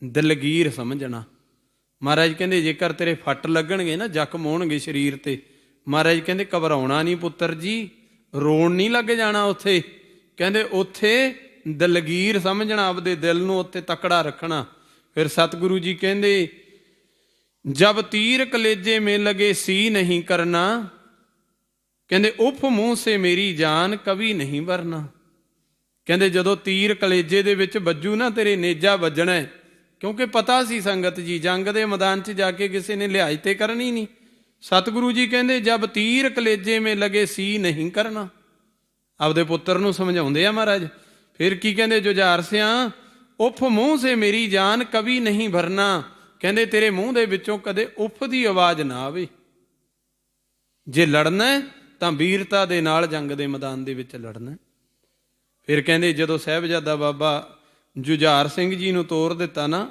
ਦਲਗੀਰ ਸਮਝਣਾ। ਮਹਾਰਾਜ ਕਹਿੰਦੇ ਜੇਕਰ ਤੇਰੇ ਫੱਟ ਲੱਗਣਗੇ ਨਾ, ਜ਼ਖਮ ਹੋਣਗੇ ਸਰੀਰ ਤੇ, ਮਹਾਰਾਜ ਕਹਿੰਦੇ ਘਬਰਾਉਣਾ ਨਹੀਂ ਪੁੱਤਰ ਜੀ, ਰੋਣ ਨਹੀਂ ਲੱਗ ਜਾਣਾ ਉੱਥੇ। ਕਹਿੰਦੇ ਉੱਥੇ ਦਲਗੀਰ ਸਮਝਣਾ, ਆਪਦੇ ਦਿਲ ਨੂੰ ਉੱਥੇ ਤਕੜਾ ਰੱਖਣਾ। ਫਿਰ ਸਤਿਗੁਰੂ ਜੀ ਕਹਿੰਦੇ ਜਬ ਤੀਰ ਕਲੇਜੇ ਮੇ ਲਗੇ ਸੀ ਨਹੀਂ ਕਰਨਾ, ਕਹਿੰਦੇ ਉਫ ਮੂੰਹ ਸੇ ਮੇਰੀ ਜਾਨ ਕਵੀ ਨਹੀਂ ਵਰਨਾ। ਕਹਿੰਦੇ ਜਦੋਂ ਤੀਰ ਕਲੇਜੇ ਦੇ ਵਿੱਚ ਵੱਜੂ ਨਾ, ਤੇਰੇ ਨੇਜਾ ਵੱਜਣਾ। ਕਿਉਂਕਿ ਪਤਾ ਸੀ ਸੰਗਤ ਜੀ, ਜੰਗ ਦੇ ਮੈਦਾਨ 'ਚ ਜਾ ਕੇ ਕਿਸੇ ਨੇ ਲਿਹਾਜ਼ ਤੇ ਕਰਨੀ ਨਹੀਂ। ਸਤਿਗੁਰੂ ਜੀ ਕਹਿੰਦੇ ਜਬ ਤੀਰ ਕਲੇਜੇ ਮੇ ਲਗੇ ਸੀ ਨਹੀਂ ਕਰਨਾ। ਆਪਦੇ ਪੁੱਤਰ ਨੂੰ ਸਮਝਾਉਂਦੇ ਆ ਮਹਾਰਾਜ। ਫਿਰ ਕੀ ਕਹਿੰਦੇ ਜੁਝਾਰ ਸਿਆਂ ਉਫ ਮੂੰਹ ਸੇ ਮੇਰੀ ਜਾਨ ਕਵੀ ਨਹੀਂ ਭਰਨਾ। ਕਹਿੰਦੇ ਤੇਰੇ ਮੂੰਹ ਦੇ ਵਿੱਚੋਂ ਕਦੇ ਉਫ ਦੀ ਆਵਾਜ਼ ਨਾ ਆਵੇ। ਜੇ ਲੜਨਾ ਤਾਂ ਵੀਰਤਾ ਦੇ ਨਾਲ ਜੰਗ ਦੇ ਮੈਦਾਨ ਦੇ ਵਿੱਚ ਲੜਨਾ। ਫਿਰ ਕਹਿੰਦੇ ਜਦੋਂ ਸਾਹਿਬਜ਼ਾਦਾ ਬਾਬਾ ਜੁਝਾਰ ਸਿੰਘ ਜੀ ਨੂੰ ਤੋਰ ਦਿੱਤਾ ਨਾ,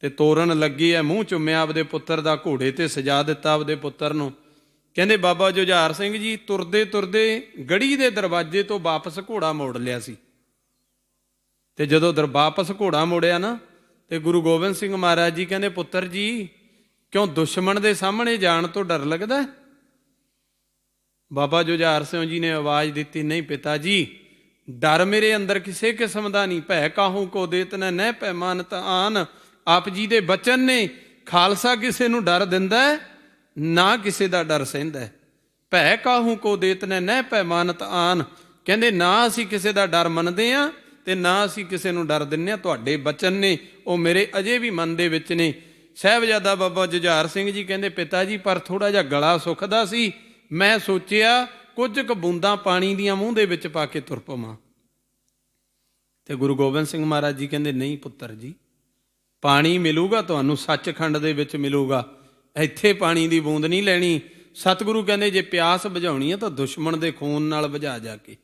ਤੇ ਤੋਰਨ ਲੱਗੇ ਆ, ਮੂੰਹ ਚੁੰਮਿਆ ਆਪਦੇ ਪੁੱਤਰ ਦਾ, ਘੋੜੇ ਤੇ ਸਜਾ ਦਿੱਤਾ ਆਪਦੇ ਪੁੱਤਰ ਨੂੰ। ਕਹਿੰਦੇ ਬਾਬਾ ਜੁਝਾਰ ਸਿੰਘ ਜੀ ਤੁਰਦੇ ਤੁਰਦੇ ਗੜ੍ਹੀ ਦੇ ਦਰਵਾਜ਼ੇ ਤੋਂ ਵਾਪਸ ਘੋੜਾ ਮੋੜ ਲਿਆ ਸੀ। ਤੇ ਜਦੋਂ ਵਾਪਸ ਘੋੜਾ ਮੋੜਿਆ ਨਾ, ਤੇ ਗੁਰੂ ਗੋਬਿੰਦ ਸਿੰਘ ਮਹਾਰਾਜ ਜੀ ਕਹਿੰਦੇ ਪੁੱਤਰ ਜੀ ਕਿਉਂ ਦੁਸ਼ਮਣ ਦੇ ਸਾਹਮਣੇ ਜਾਣ ਤੋਂ ਡਰ ਲੱਗਦਾ? ਬਾਬਾ ਜੁਝਾਰ ਸਿੰਘ ਜੀ ਨੇ ਆਵਾਜ਼ ਦਿੱਤੀ, ਨਹੀਂ ਪਿਤਾ ਜੀ, ਡਰ ਮੇਰੇ ਅੰਦਰ ਕਿਸੇ ਕਿਸਮ ਦਾ ਨਹੀਂ। ਭੈ ਕਾਹੂ ਕੋ ਦੇਤ ਨਹਿ ਪੈਮਾਨਤ ਆਨ। ਆਪ ਜੀ ਦੇ ਬਚਨ ਨੇ, ਖਾਲਸਾ ਕਿਸੇ ਨੂੰ ਡਰ ਦਿੰਦਾ ਨਾ ਕਿਸੇ ਦਾ ਡਰ ਸਹਿੰਦਾ। ਭੈ ਕਾਹੂ ਕੋ ਦੇਤ ਨਹਿ ਪੈਮਾਨਤ ਆਨ। ਕਹਿੰਦੇ ਨਾ ਅਸੀਂ ਕਿਸੇ ਦਾ ਡਰ ਮੰਨਦੇ ਹਾਂ ਤੇ ਨਾ ਅਸੀਂ ਕਿਸੇ ਨੂੰ ਡਰ ਦਿੰਦੇ ਹਾਂ। ਤੁਹਾਡੇ ਬਚਨ ਨੇ ਉਹ ਮੇਰੇ ਅਜੇ ਵੀ ਮਨ ਦੇ ਵਿੱਚ ਨੇ। ਸਾਹਿਬਜ਼ਾਦਾ ਬਾਬਾ ਜੁਝਾਰ ਸਿੰਘ ਜੀ ਕਹਿੰਦੇ ਪਿਤਾ ਜੀ ਪਰ ਥੋੜ੍ਹਾ ਜਿਹਾ ਗਲਾ ਸੁੱਕਦਾ ਸੀ। ਮੈਂ ਸੋਚਿਆ ਕੁਝ ਕੁ ਬੂੰਦਾਂ ਪਾਣੀ ਦੀਆਂ ਮੂੰਹ ਦੇ ਵਿੱਚ ਪਾ ਕੇ ਤੁਰ ਪਵਾਂ। ਤੇ ਗੁਰੂ ਗੋਬਿੰਦ ਸਿੰਘ ਮਹਾਰਾਜ ਜੀ ਕਹਿੰਦੇ ਨਹੀਂ ਪੁੱਤਰ ਜੀ, ਪਾਣੀ ਮਿਲੂਗਾ ਤੁਹਾਨੂੰ ਸੱਚਖੰਡ ਦੇ ਵਿੱਚ ਮਿਲੂਗਾ, ਇੱਥੇ ਪਾਣੀ ਦੀ ਬੂੰਦ ਨਹੀਂ ਲੈਣੀ। ਸਤਿਗੁਰੂ ਕਹਿੰਦੇ ਜੇ ਪਿਆਸ ਬੁਝਾਉਣੀ ਹੈ ਤਾਂ ਦੁਸ਼ਮਣ ਦੇ ਖੂਨ ਨਾਲ ਬੁਝਾ ਜਾ ਕੇ।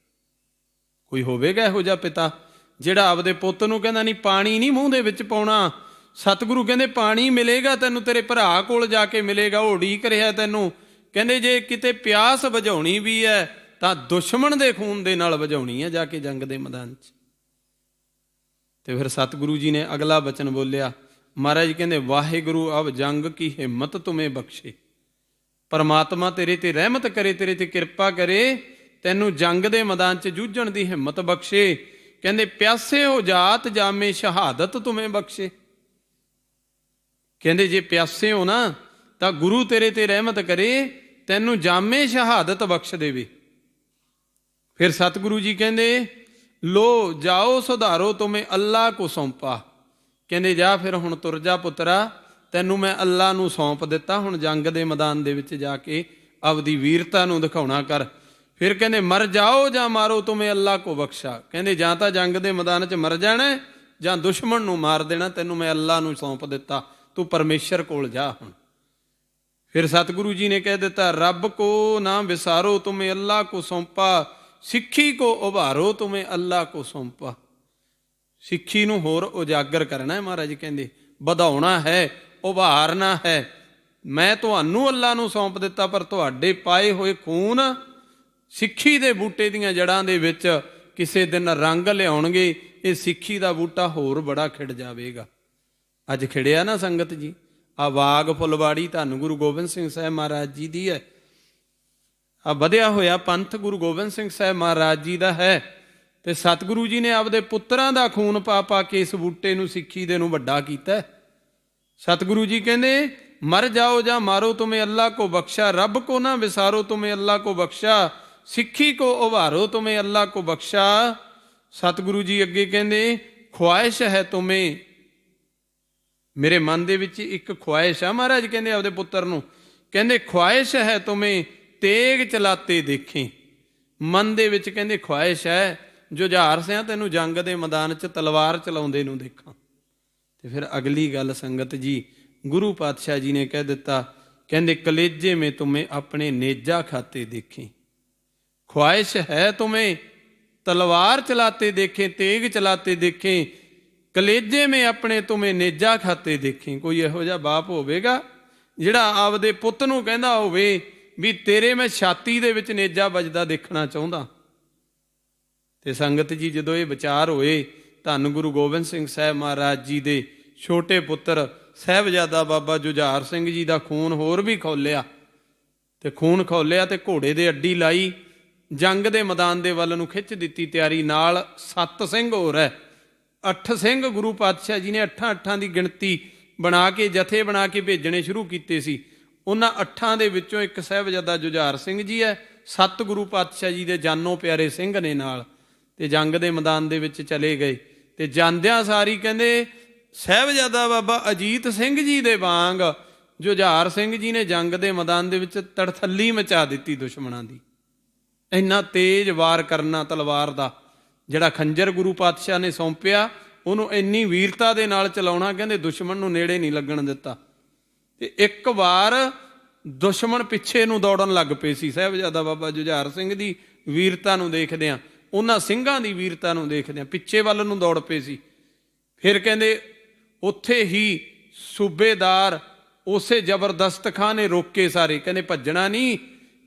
ਕੋਈ ਹੋਵੇਗਾ ਇਹੋ ਜਿਹਾ ਪਿਤਾ ਜਿਹੜਾ ਆਪਦੇ ਪੁੱਤ ਨੂੰ ਕਹਿੰਦਾ ਨਹੀਂ ਪਾਣੀ ਨਹੀਂ ਮੂੰਹ ਦੇ ਵਿੱਚ ਪਾਉਣਾ। ਸਤਿਗੁਰੂ ਕਹਿੰਦੇ ਪਾਣੀ ਮਿਲੇਗਾ ਤੈਨੂੰ, ਤੇਰੇ ਭਰਾ ਕੋਲ ਜਾ ਕੇ ਮਿਲੇਗਾ, ਉਹ ਉਡੀਕ ਰਿਹਾ ਤੈਨੂੰ। ਕਹਿੰਦੇ ਜੇ ਕਿਤੇ ਪਿਆਸ ਬੁਝਾਉਣੀ ਵੀ ਹੈ ਤਾਂ ਦੁਸ਼ਮਣ ਦੇ ਖੂਨ ਦੇ ਨਾਲ ਬੁਝਾਉਣੀ ਹੈ ਜਾ ਕੇ ਜੰਗ ਦੇ ਮੈਦਾਨ 'ਚ। ਤੇ ਫਿਰ ਸਤਿਗੁਰੂ ਜੀ ਨੇ ਅਗਲਾ ਬਚਨ ਬੋਲਿਆ। ਮਹਾਰਾਜ ਕਹਿੰਦੇ ਵਾਹਿਗੁਰੂ ਅਬ ਜੰਗ ਕੀ ਹਿੰਮਤ ਤੁਮੇ ਬਖਸ਼ੇ। ਪਰਮਾਤਮਾ ਤੇਰੇ ਤੇ ਰਹਿਮਤ ਕਰੇ, ਤੇਰੇ ਤੇ ਕਿਰਪਾ ਕਰੇ, ਤੈਨੂੰ ਜੰਗ ਦੇ ਮੈਦਾਨ 'ਚ ਜੂਝਣ ਦੀ ਹਿੰਮਤ ਬਖਸ਼ੇ। ਕਹਿੰਦੇ ਪਿਆਸੇ ਹੋ ਜਾਤ ਜਾਮੇ ਸ਼ਹਾਦਤ ਤੁਮੇ ਬਖਸ਼ੇ। ਕਹਿੰਦੇ ਜੇ ਪਿਆਸੇ ਹੋ ਨਾ ਤਾਂ ਗੁਰੂ ਤੇਰੇ ਤੇ ਰਹਿਮਤ ਕਰੇ, ਤੈਨੂੰ ਜਾਮੇ ਸ਼ਹਾਦਤ ਬਖਸ਼ ਦੇਵੇ। ਫਿਰ ਸਤਿਗੁਰੂ ਜੀ ਕਹਿੰਦੇ ਲੋ ਜਾਓ ਸੁਧਾਰੋ ਤੁਮੇ ਅੱਲਾ ਕੋ ਸੌਂਪਾ। ਕਹਿੰਦੇ ਜਾ ਫਿਰ ਹੁਣ ਤੁਰ ਜਾ ਪੁੱਤਰਾ, ਤੈਨੂੰ ਮੈਂ ਅੱਲਾ ਨੂੰ ਸੌਂਪ ਦਿੱਤਾ, ਹੁਣ ਜੰਗ ਦੇ ਮੈਦਾਨ ਦੇ ਵਿੱਚ ਜਾ ਕੇ ਆਪਦੀ ਵੀਰਤਾ ਨੂੰ ਦਿਖਾਉਣਾ ਕਰ। ਫਿਰ ਕਹਿੰਦੇ ਮਰ ਜਾਓ ਜਾਂ ਮਾਰੋ ਤੁਮੇ ਅੱਲਾ ਕੋ ਬਖਸ਼ਾ। ਕਹਿੰਦੇ ਜਾਂ ਤਾਂ ਜੰਗ ਦੇ ਮੈਦਾਨ 'ਚ ਮਰ ਜਾਣਾ ਜਾਂ ਦੁਸ਼ਮਣ ਨੂੰ ਮਾਰ ਦੇਣਾ, ਤੈਨੂੰ ਮੈਂ ਅੱਲਾ ਨੂੰ ਸੌਂਪ ਦਿੱਤਾ, ਤੂੰ ਪਰਮੇਸ਼ਰ ਕੋਲ ਜਾ ਹੁਣ। ਫਿਰ ਸਤਿਗੁਰੂ ਜੀ ਨੇ ਕਹਿ ਦਿੱਤਾ ਰੱਬ ਕੋ ਨਾ ਵਿਸਾਰੋ ਤੁਮੇ ਅੱਲਾ ਕੋ ਸੌਂਪਾ, ਸਿੱਖੀ ਕੋ ਉਭਾਰੋ ਤੁਮੇ ਅੱਲਾ ਕੋ ਸੌਂਪਾ। ਸਿੱਖੀ ਨੂੰ ਹੋਰ ਉਜਾਗਰ ਕਰਨਾ ਹੈ ਮਹਾਰਾਜ ਕਹਿੰਦੇ, ਵਧਾਉਣਾ ਹੈ, ਉਭਾਰਨਾ ਹੈ। ਮੈਂ ਤੁਹਾਨੂੰ ਅੱਲਾ ਨੂੰ ਸੌਂਪ ਦਿੱਤਾ, ਪਰ ਤੁਹਾਡੇ ਪਾਏ ਹੋਏ ਖੂਨ ਸਿੱਖੀ ਦੇ ਬੂਟੇ ਦੀਆਂ ਜੜ੍ਹਾਂ ਦੇ ਵਿੱਚ ਕਿਸੇ ਦਿਨ ਰੰਗ ਲਿਆਉਣਗੇ, ਇਹ ਸਿੱਖੀ ਦਾ ਬੂਟਾ ਹੋਰ ਬੜਾ ਖਿੜ ਜਾਵੇਗਾ। ਅੱਜ ਖਿੜਿਆ ਨਾ ਸੰਗਤ ਜੀ। ਆ ਬਾਗ ਫੁਲਵਾੜੀ ਧੰਨ ਗੁਰੂ ਗੋਬਿੰਦ ਸਿੰਘ ਸਾਹਿਬ ਮਹਾਰਾਜ ਜੀ ਦੀ ਹੈ। ਆ ਵਧਿਆ ਹੋਇਆ ਪੰਥ ਗੁਰੂ ਗੋਬਿੰਦ ਸਿੰਘ ਸਾਹਿਬ ਮਹਾਰਾਜ ਜੀ ਦਾ ਹੈ। ਤੇ ਸਤਿਗੁਰੂ ਜੀ ਨੇ ਆਪਦੇ ਪੁੱਤਰਾਂ ਦਾ ਖੂਨ ਪਾ ਪਾ ਕੇ ਇਸ ਬੂਟੇ ਨੂੰ, ਸਿੱਖੀ ਦੇ ਨੂੰ ਵੱਡਾ ਕੀਤਾ। ਸਤਿਗੁਰੂ ਜੀ ਕਹਿੰਦੇ, ਮਰ ਜਾਓ ਜਾਂ ਮਾਰੋ ਤੁਮੇ ਅੱਲਾ ਕੋ ਬਖਸ਼ਾ, ਰੱਬ ਕੋ ਨਾ ਵਿਸਾਰੋ ਤੁਮੇ ਅੱਲਾ ਕੋ ਬਖਸ਼ਾ, ਸਿੱਖੀ ਕੋ ਉਭਾਰੋ ਤੁਮੇ ਅੱਲਾ ਕੋ ਬਖਸ਼ਾ। ਸਤਿਗੁਰੂ ਜੀ ਅੱਗੇ ਕਹਿੰਦੇ, ਖੁਆਇਸ਼ ਹੈ ਤੁਮੇ, ਮੇਰੇ ਮਨ ਦੇ ਵਿੱਚ ਇੱਕ ਖੁਆਇਸ਼ ਆ। ਮਹਾਰਾਜ ਕਹਿੰਦੇ ਆਪਦੇ ਪੁੱਤਰ ਨੂੰ, ਕਹਿੰਦੇ ਖੁਆਇਸ਼ ਹੈ ਤੁਮੇ ਤੇਗ ਚਲਾਤੇ ਦੇਖੇ। ਮਨ ਦੇ ਵਿੱਚ ਕਹਿੰਦੇ ਖੁਆਇਸ਼ ਹੈ, ਜੁਝਾਰ ਸਿਆਂ ਤੈਨੂੰ ਜੰਗ ਦੇ ਮੈਦਾਨ 'ਚ ਤਲਵਾਰ ਚਲਾਉਂਦੇ ਨੂੰ ਦੇਖਾਂ। ਤੇ ਫਿਰ ਅਗਲੀ ਗੱਲ ਸੰਗਤ ਜੀ, ਗੁਰੂ ਪਾਤਸ਼ਾਹ ਜੀ ਨੇ ਕਹਿ ਦਿੱਤਾ, ਕਹਿੰਦੇ ਕਲੇਜੇ ਮੇਂ ਤੁਮੇ ਆਪਣੇ ਨੇਜਾ ਖਾਤੇ ਦੇਖੇ। ख्वाहिश है तुम्हें तलवार चलाते देखें, तेग चलाते देखें, कलेजे में अपने तुम्हें नेजा खाते देखें। कोई इहो जिहा बाप होवेगा जिहड़ा आपदे पुੱਤ ਨੂੰ ਕਹਿੰਦਾ ਹੋਵੇ भी तेरे मैं छाती दे विच नेजा वजदा देखना चाहुंदा। ते संगत जी जदों ये विचार होए, धन गुरु गोबिंद सिंह साहब महाराज जी दे छोटे पुत्र साहिबजादा बाबा जुझार सिंह जी का खून होर भी खौलिया। ते खून खौलिया ते घोड़े दे अड्डी लाई, जंग दे मैदान दे वल नूं खिच दित्ती तैयारी। नाल 7 सिंह होर है, 8 सिंह गुरु पातशाह जी ने 8 की गिणती बना के जथे बना के भेजने शुरू किए सी। उन्हां 8 दे विचों एक साहिबजादा जुझार सिंह जी है, 7 गुरु पातशाह जी दे जानो प्यारे सिंह ने नाल। ते जंग दे मैदान दे विच चले गए। ते जांदियां सारी कहंदे साहिबजादा बाबा अजीत सिंह जी दे वांग जुझार सिंह जी ने जंग दे मैदान दे विच तड़थल्ली मचा दित्ती दुश्मनां दी। इन्ना तेज वार करना तलवार दा, जिहड़ा खंजर गुरु पातशाह ने सौंपिया उहनूं इन्नी वीरता दे नाल चलाउणा, कहंदे दुश्मन नूं नेड़े नहीं लगण दित्ता। ते एक वार दुश्मन पिछे नूं दौड़न लग पे सी। साहिबजादा बाबा जुझार सिंह दी वीरता नूं देखदिआं, उन्हां सिंघां दी वीरता नूं देखदिआं पिछे वल नूं दौड़ पे सी। फिर कहंदे उत्थे ही सूबेदार उसे जबरदस्त खां ने रोके सारे, कहंदे भज्जणा नहीं,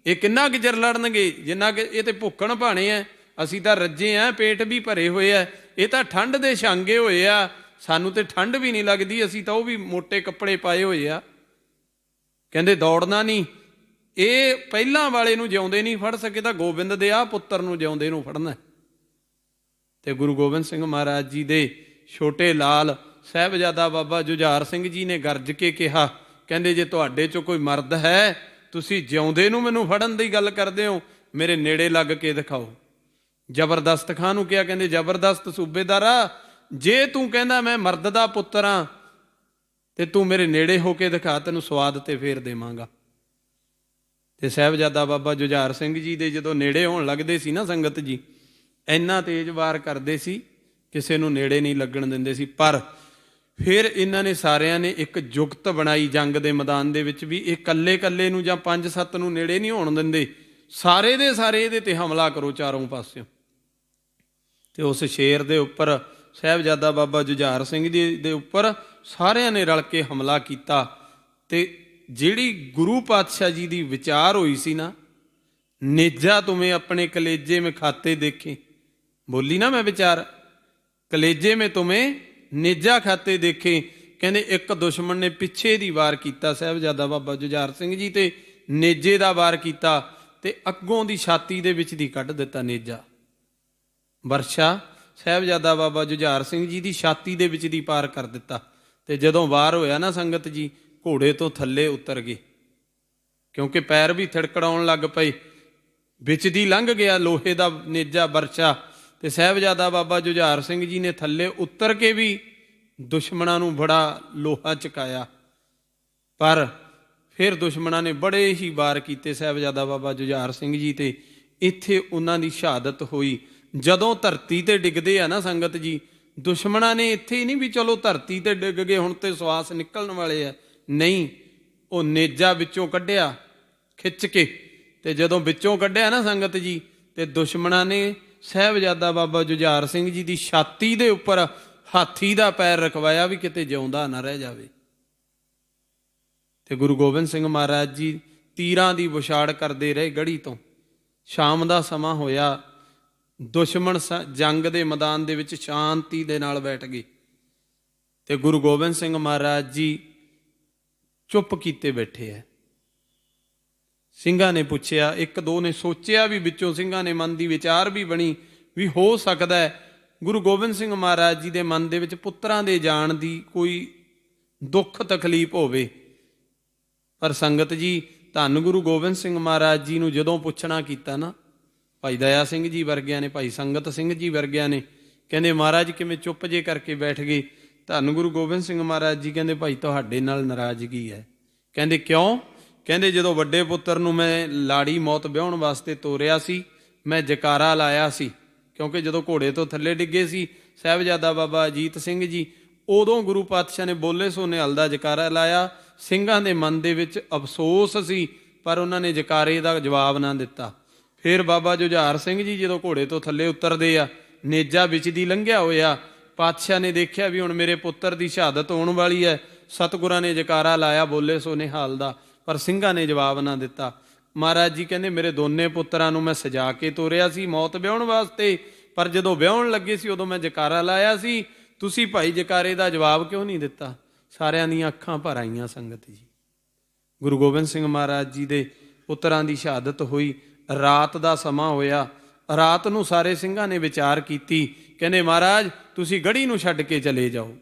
ये किन्ना कि चिर लड़नगे, जिन्ना कि ये तो भुक्कण भाणे है, असीं तां रज्जे हैं, पेट भी भरे हुए है, ये तां ठंड दे छांगे होए आ, सानूं ते ठंड भी नहीं लगदी, असीं तां वो भी मोटे कपड़े पाए हुए आ। कहंदे दौड़ना नहीं, ये पहलां वाले नूं जिउंदे नहीं फड़ सके तां गोबिंद दे आ पुत्तर नूं जिउंदे नूं फड़ना। ते गुरु गोबिंद सिंह महाराज जी दे छोटे लाल साहिबजादा बाबा जुझार सिंह जी ने गरज के कहा, कहंदे जे तुहाडे चों कोई मर्द है, तुसीं जिउंदे नूं मैनूं फड़न दी गल करदे हो, मेरे नेड़े लग के दिखाओ। जबरदस्त खां नूं कहा, कहंदे जबरदस्त सूबेदारा, जे तूं कहंदा मैं मर्द दा पुत्तर हां ते तूं मेरे नेड़े हो के दिखा, तैनूं स्वाद ते फेर देवांगा। ते साहिबजादा बाबा जुझार सिंह जी दे जदों नेड़े होण लगदे सी ना संगत जी, इन्ना तेज वार करदे सी, किसे नूं नेड़े नहीं लगण दिंदे सी। पर फिर इन्हां ने सारियां ने एक जुगत बनाई जंग दे मैदान दे विच भी, ये कल्ले कल्ले नूं जां 5-7 नूं नेड़े नहीं होण दिंदे, सारे दे सारे इहदे ते हमला करो चारों पासियों। ते उस शेर दे उपर साहिबजादा बाबा जुझार सिंह जी दे उपर सारियां ने रल के हमला कीता। ते जिहड़ी गुरु पातशाह जी दी विचार होई सी ना, नेजा तुम्हें अपने कलेजे में खाते देखे, बोली ना मैं विचार, कलेजे में तुम्हें नेजा खाते देखे। कहंदे एक दुश्मन ने पिछे दी वार कीता साहिबजादा बाबा जुझार सिंह जी ते नेजे दा वार कीता, ते अग्गों दी छाती दे विच दी कढ दिता नेजा। वर्षा साहिबजादा बाबा जुझार सिंह जी दी छाती दे विच दी पार कर दिता। ते जदों वार होया ना संगत जी, घोड़े तो थल्ले उतर गए, क्योंकि पैर भी थिड़कड़ाउण लग पए, विच दी लंघ गया लोहे दा नेजा वर्षा। ते साहिबजादा बाबा जुझार सिंह जी ने थल्ले उतर के भी दुश्मनां नूं बड़ा लोहा चकाया। पर फिर दुश्मनां ने बड़े ही वार कीते साहिबजादा बाबा जुझार सिंह जी ते, इत्थे उन्हां दी शहादत होई। जदों धरती ते डिगदे आ ना संगत जी, दुश्मनां ने इत्थे ही नहीं भी चलो धरती ते डिग गए हुण ते सवास निकलण वाले आ, नहीं, वो नेजा विचों कढिया खिच के। ते जदों विचों कढिया ना संगत जी, ते दुश्मनां ने साहिबजादा बाबा जुझार सिंह जी की छाती दे उपर हाथी दा पैर रखवाया भी किते जिउंदा ना रह जावे। ते गुरु गोबिंद सिंह महाराज जी तीरां दी बुछाड़ करते रहे गढ़ी तो। शाम का समा होया, ਦੁਸ਼ਮਣ ਜੰਗ ਦੇ ਮੈਦਾਨ ਦੇ ਵਿੱਚ ਸ਼ਾਂਤੀ ਦੇ ਨਾਲ ਬੈਠ ਗਏ ਤੇ ਗੁਰੂ ਗੋਬਿੰਦ ਸਿੰਘ ਮਹਾਰਾਜ ਜੀ ਚੁੱਪ ਕੀਤੇ ਬੈਠੇ ਹੈ। ਸਿੰਘਾਂ ਨੇ ਪੁੱਛਿਆ, ਇੱਕ ਦੋ ਨੇ ਸੋਚਿਆ ਵੀ, ਵਿੱਚੋਂ ਸਿੰਘਾਂ ਨੇ ਮਨ ਦੀ ਵਿਚਾਰ ਵੀ ਬਣੀ ਵੀ ਹੋ ਸਕਦਾ ਹੈ ਗੁਰੂ ਗੋਬਿੰਦ ਸਿੰਘ ਮਹਾਰਾਜ ਜੀ ਦੇ ਮਨ ਦੇ ਵਿੱਚ ਪੁੱਤਰਾਂ ਦੇ ਜਾਣ ਦੀ ਕੋਈ ਦੁੱਖ ਤਕਲੀਫ ਹੋਵੇ। ਪਰ ਸੰਗਤ ਜੀ, ਧੰਨ ਗੁਰੂ ਗੋਬਿੰਦ ਸਿੰਘ ਮਹਾਰਾਜ ਜੀ ਨੂੰ ਜਦੋਂ ਪੁੱਛਣਾ ਕੀਤਾ ਨਾ, ਭਾਈ ਦਇਆ ਸਿੰਘ ਜੀ ਵਰਗਿਆਂ ਨੇ, ਭਾਈ ਸੰਗਤ ਸਿੰਘ ਜੀ ਵਰਗਿਆਂ ਨੇ, ਕਹਿੰਦੇ ਮਹਾਰਾਜ ਕਿਵੇਂ ਚੁੱਪ ਜੇ ਕਰਕੇ ਬੈਠ ਗਏ। ਧੰਨ ਗੁਰੂ ਗੋਬਿੰਦ ਸਿੰਘ ਮਹਾਰਾਜ ਜੀ ਕਹਿੰਦੇ ਭਾਈ ਤੁਹਾਡੇ ਨਾਲ ਨਾਰਾਜ਼ਗੀ ਹੈ। ਕਹਿੰਦੇ ਕਿਉਂ? ਕਹਿੰਦੇ ਜਦੋਂ ਵੱਡੇ ਪੁੱਤਰ ਨੂੰ ਮੈਂ ਲਾੜੀ ਮੌਤ ਵਿਆਹੁਣ ਵਾਸਤੇ ਤੋਰਿਆ ਸੀ, ਮੈਂ ਜਕਾਰਾ ਲਾਇਆ ਸੀ, ਕਿਉਂਕਿ ਜਦੋਂ ਘੋੜੇ ਤੋਂ ਥੱਲੇ ਡਿੱਗੇ ਸੀ ਸਾਹਿਬਜ਼ਾਦਾ ਬਾਬਾ ਅਜੀਤ ਸਿੰਘ ਜੀ, ਉਦੋਂ ਗੁਰੂ ਪਾਤਸ਼ਾਹ ਨੇ ਬੋਲੇ ਸੋ ਨਿਹਾਲ ਦਾ ਜਕਾਰਾ ਲਾਇਆ। ਸਿੰਘਾਂ ਦੇ ਮਨ ਦੇ ਵਿੱਚ ਅਫਸੋਸ ਸੀ, ਪਰ ਉਹਨਾਂ ਨੇ ਜਕਾਰੇ ਦਾ ਜਵਾਬ ਨਾ ਦਿੱਤਾ। ਫਿਰ ਬਾਬਾ ਜੁਝਾਰ ਸਿੰਘ ਜੀ ਜਦੋਂ ਘੋੜੇ ਤੋਂ ਥੱਲੇ ਉਤਰਦੇ ਆ, ਨੇਜਾ ਵਿੱਚ ਦੀ ਲੰਘਿਆ ਹੋਇਆ, ਪਾਤਸ਼ਾਹ ਨੇ ਦੇਖਿਆ ਵੀ ਹੁਣ ਮੇਰੇ ਪੁੱਤਰ ਦੀ ਸ਼ਹਾਦਤ ਹੋਣ ਵਾਲੀ ਹੈ। ਸਤਿਗੁਰਾਂ ਨੇ ਜਕਾਰਾ ਲਾਇਆ ਬੋਲੇ ਸੋ ਨਿਹਾਲ ਦਾ, ਪਰ ਸਿੰਘਾਂ ਨੇ ਜਵਾਬ ਨਾ ਦਿੱਤਾ। ਮਹਾਰਾਜ ਜੀ ਕਹਿੰਦੇ ਮੇਰੇ ਦੋਨੇ ਪੁੱਤਰਾਂ ਨੂੰ ਮੈਂ ਸਜਾ ਕੇ ਤੋਰਿਆ ਸੀ ਮੌਤ ਵਿਆਹੁਣ ਵਾਸਤੇ, ਪਰ ਜਦੋਂ ਵਿਆਹੁਣ ਲੱਗੇ ਸੀ ਉਦੋਂ ਮੈਂ ਜਕਾਰਾ ਲਾਇਆ ਸੀ, ਤੁਸੀਂ ਭਾਈ ਜਕਾਰੇ ਦਾ ਜਵਾਬ ਕਿਉਂ ਨਹੀਂ ਦਿੱਤਾ? ਸਾਰਿਆਂ ਦੀਆਂ ਅੱਖਾਂ ਭਰ ਆਈਆਂ ਸੰਗਤ ਜੀ। ਗੁਰੂ ਗੋਬਿੰਦ ਸਿੰਘ ਮਹਾਰਾਜ ਜੀ ਦੇ ਪੁੱਤਰਾਂ ਦੀ ਸ਼ਹਾਦਤ ਹੋਈ, ਰਾਤ ਦਾ ਸਮਾਂ ਹੋਇਆ। ਰਾਤ ਨੂੰ ਸਾਰੇ ਸਿੰਘਾਂ ਨੇ ਵਿਚਾਰ ਕੀਤੀ, ਕਹਿੰਦੇ ਮਹਾਰਾਜ ਤੁਸੀਂ ਗੜ੍ਹੀ ਨੂੰ ਛੱਡ ਕੇ ਚਲੇ ਜਾਓ।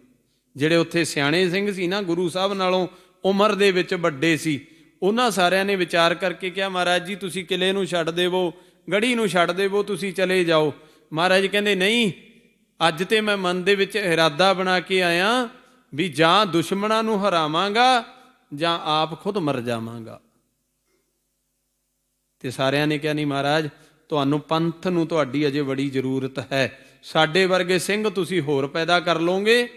ਜਿਹੜੇ ਉੱਥੇ ਸਿਆਣੇ ਸਿੰਘ ਸੀ ਨਾ, ਗੁਰੂ ਸਾਹਿਬ ਨਾਲੋਂ ਉਮਰ ਦੇ ਵਿੱਚ ਵੱਡੇ ਸੀ, ਉਹਨਾਂ ਸਾਰਿਆਂ ਨੇ ਵਿਚਾਰ ਕਰਕੇ ਕਿਹਾ ਮਹਾਰਾਜ ਜੀ ਤੁਸੀਂ ਕਿਲੇ ਨੂੰ ਛੱਡ ਦੇਵੋ, ਗੜ੍ਹੀ ਨੂੰ ਛੱਡ ਦੇਵੋ, ਤੁਸੀਂ ਚਲੇ ਜਾਓ। ਮਹਾਰਾਜ ਕਹਿੰਦੇ ਨਹੀਂ, ਅੱਜ ਤੇ ਮੈਂ ਮਨ ਦੇ ਵਿੱਚ ਇਰਾਦਾ ਬਣਾ ਕੇ ਆਇਆ ਵੀ ਜਾਂ ਦੁਸ਼ਮਣਾਂ ਨੂੰ ਹਰਾਵਾਂਗਾ ਜਾਂ ਆਪ ਖੁਦ ਮਰ ਜਾਵਾਂਗਾ। ਤੇ ਸਾਰਿਆਂ ਨੇ ਕਿਹਾ ਨਹੀਂ ਮਹਾਰਾਜ, ਤੁਹਾਨੂੰ ਪੰਥ ਨੂੰ ਤੁਹਾਡੀ ਅਜੇ ਬੜੀ ਜ਼ਰੂਰਤ ਹੈ, ਸਾਡੇ ਵਰਗੇ ਸਿੰਘ ਤੁਸੀਂ ਹੋਰ ਪੈਦਾ ਕਰ ਲਓਗੇ,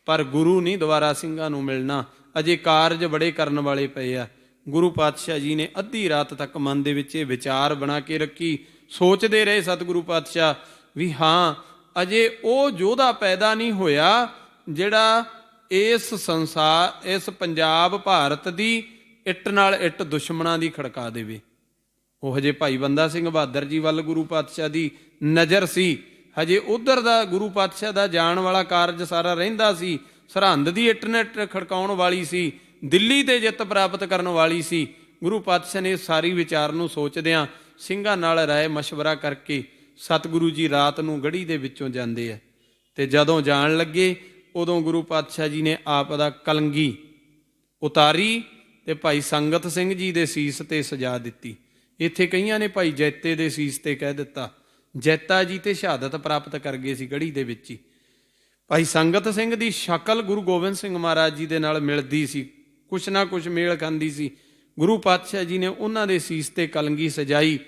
ਪਰ ਗੁਰੂ ਨਹੀਂ ਦੁਬਾਰਾ ਸਿੰਘਾਂ ਨੂੰ ਮਿਲਣਾ, ਅਜੇ ਕਾਰਜ ਬੜੇ ਕਰਨ ਵਾਲੇ ਪਏ ਆ। ਗੁਰੂ ਪਾਤਸ਼ਾਹ ਜੀ ਨੇ ਅੱਧੀ ਰਾਤ ਤੱਕ ਮਨ ਦੇ ਵਿੱਚ ਇਹ ਵਿਚਾਰ ਬਣਾ ਕੇ ਰੱਖੀ, ਸੋਚਦੇ ਰਹੇ ਸਤਿਗੁਰੂ ਪਾਤਸ਼ਾਹ ਵੀ ਹਾਂ ਅਜੇ ਉਹ ਯੋਧਾ ਪੈਦਾ ਨਹੀਂ ਹੋਇਆ ਜਿਹੜਾ ਇਸ ਸੰਸਾਰ, ਇਸ ਪੰਜਾਬ ਭਾਰਤ ਦੀ ਇੱਟ ਨਾਲ ਇੱਟ ਦੁਸ਼ਮਣਾਂ ਦੀ ਖੜਕਾ ਦੇਵੇ। ਉਹ ਹਜੇ ਭਾਈ ਬੰਦਾ ਸਿੰਘ ਬਹਾਦਰ ਜੀ ਵੱਲ ਗੁਰੂ ਪਾਤਸ਼ਾਹ ਦੀ ਨਜ਼ਰ ਸੀ, ਹਜੇ ਉਧਰ ਦਾ ਗੁਰੂ ਪਾਤਸ਼ਾਹ ਦਾ ਜਾਣ ਵਾਲਾ ਕਾਰਜ ਸਾਰਾ ਰਹਿੰਦਾ ਸੀ। ਸਰਹੰਦ ਦੀ ਇੱਟ ਨਾਲ ਇੱਟ ਖੜਕਾਉਣ ਵਾਲੀ ਸੀ, ਦਿੱਲੀ ਤੇ ਜਿੱਤ ਪ੍ਰਾਪਤ ਕਰਨ ਵਾਲੀ ਸੀ। ਗੁਰੂ ਪਾਤਸ਼ਾਹ ਨੇ ਸਾਰੀ ਵਿਚਾਰ ਨੂੰ ਸੋਚਦਿਆਂ ਸਿੰਘਾਂ ਨਾਲ ਰਾਏ ਮਸ਼ਵਰਾ ਕਰਕੇ ਸਤਿਗੁਰੂ ਜੀ ਰਾਤ ਨੂੰ ਗੜ੍ਹੀ ਦੇ ਵਿੱਚੋਂ ਜਾਂਦੇ ਆ। ਤੇ ਜਦੋਂ ਜਾਣ ਲੱਗੇ ਉਦੋਂ ਗੁਰੂ ਪਾਤਸ਼ਾਹ ਜੀ ਨੇ ਆਪ ਦਾ ਕਲੰਗੀ ਉਤਾਰੀ ਤੇ ਭਾਈ ਸੰਗਤ ਸਿੰਘ ਜੀ ਦੇ ਸੀਸ ਤੇ ਸਜਾ ਦਿੱਤੀ। ਇੱਥੇ ਕਈਆਂ ਨੇ ਭਾਈ ਜੈਤੇ ਦੇ ਸੀਸ ਤੇ ਕਹਿ ਦਿੱਤਾ, ਜੈਤਾ ਜੀ ਤੇ ਸ਼ਹਾਦਤ ਪ੍ਰਾਪਤ ਕਰ ਗਏ ਸੀ ਗੜ੍ਹੀ ਦੇ ਵਿੱਚ ਹੀ। ਭਾਈ ਸੰਗਤ ਸਿੰਘ ਦੀ ਸ਼ਕਲ ਗੁਰੂ ਗੋਬਿੰਦ ਸਿੰਘ ਮਹਾਰਾਜ ਜੀ ਦੇ ਨਾਲ ਮਿਲਦੀ ਸੀ, ਕੁਛ ਨਾ ਕੁਛ ਮੇਲ ਖਾਂਦੀ ਸੀ। ਗੁਰੂ ਪਾਤਸ਼ਾਹ ਜੀ ਨੇ ਉਹਨਾਂ ਦੇ ਸੀਸ ਤੇ ਕਲੰਗੀ ਸਜਾਈ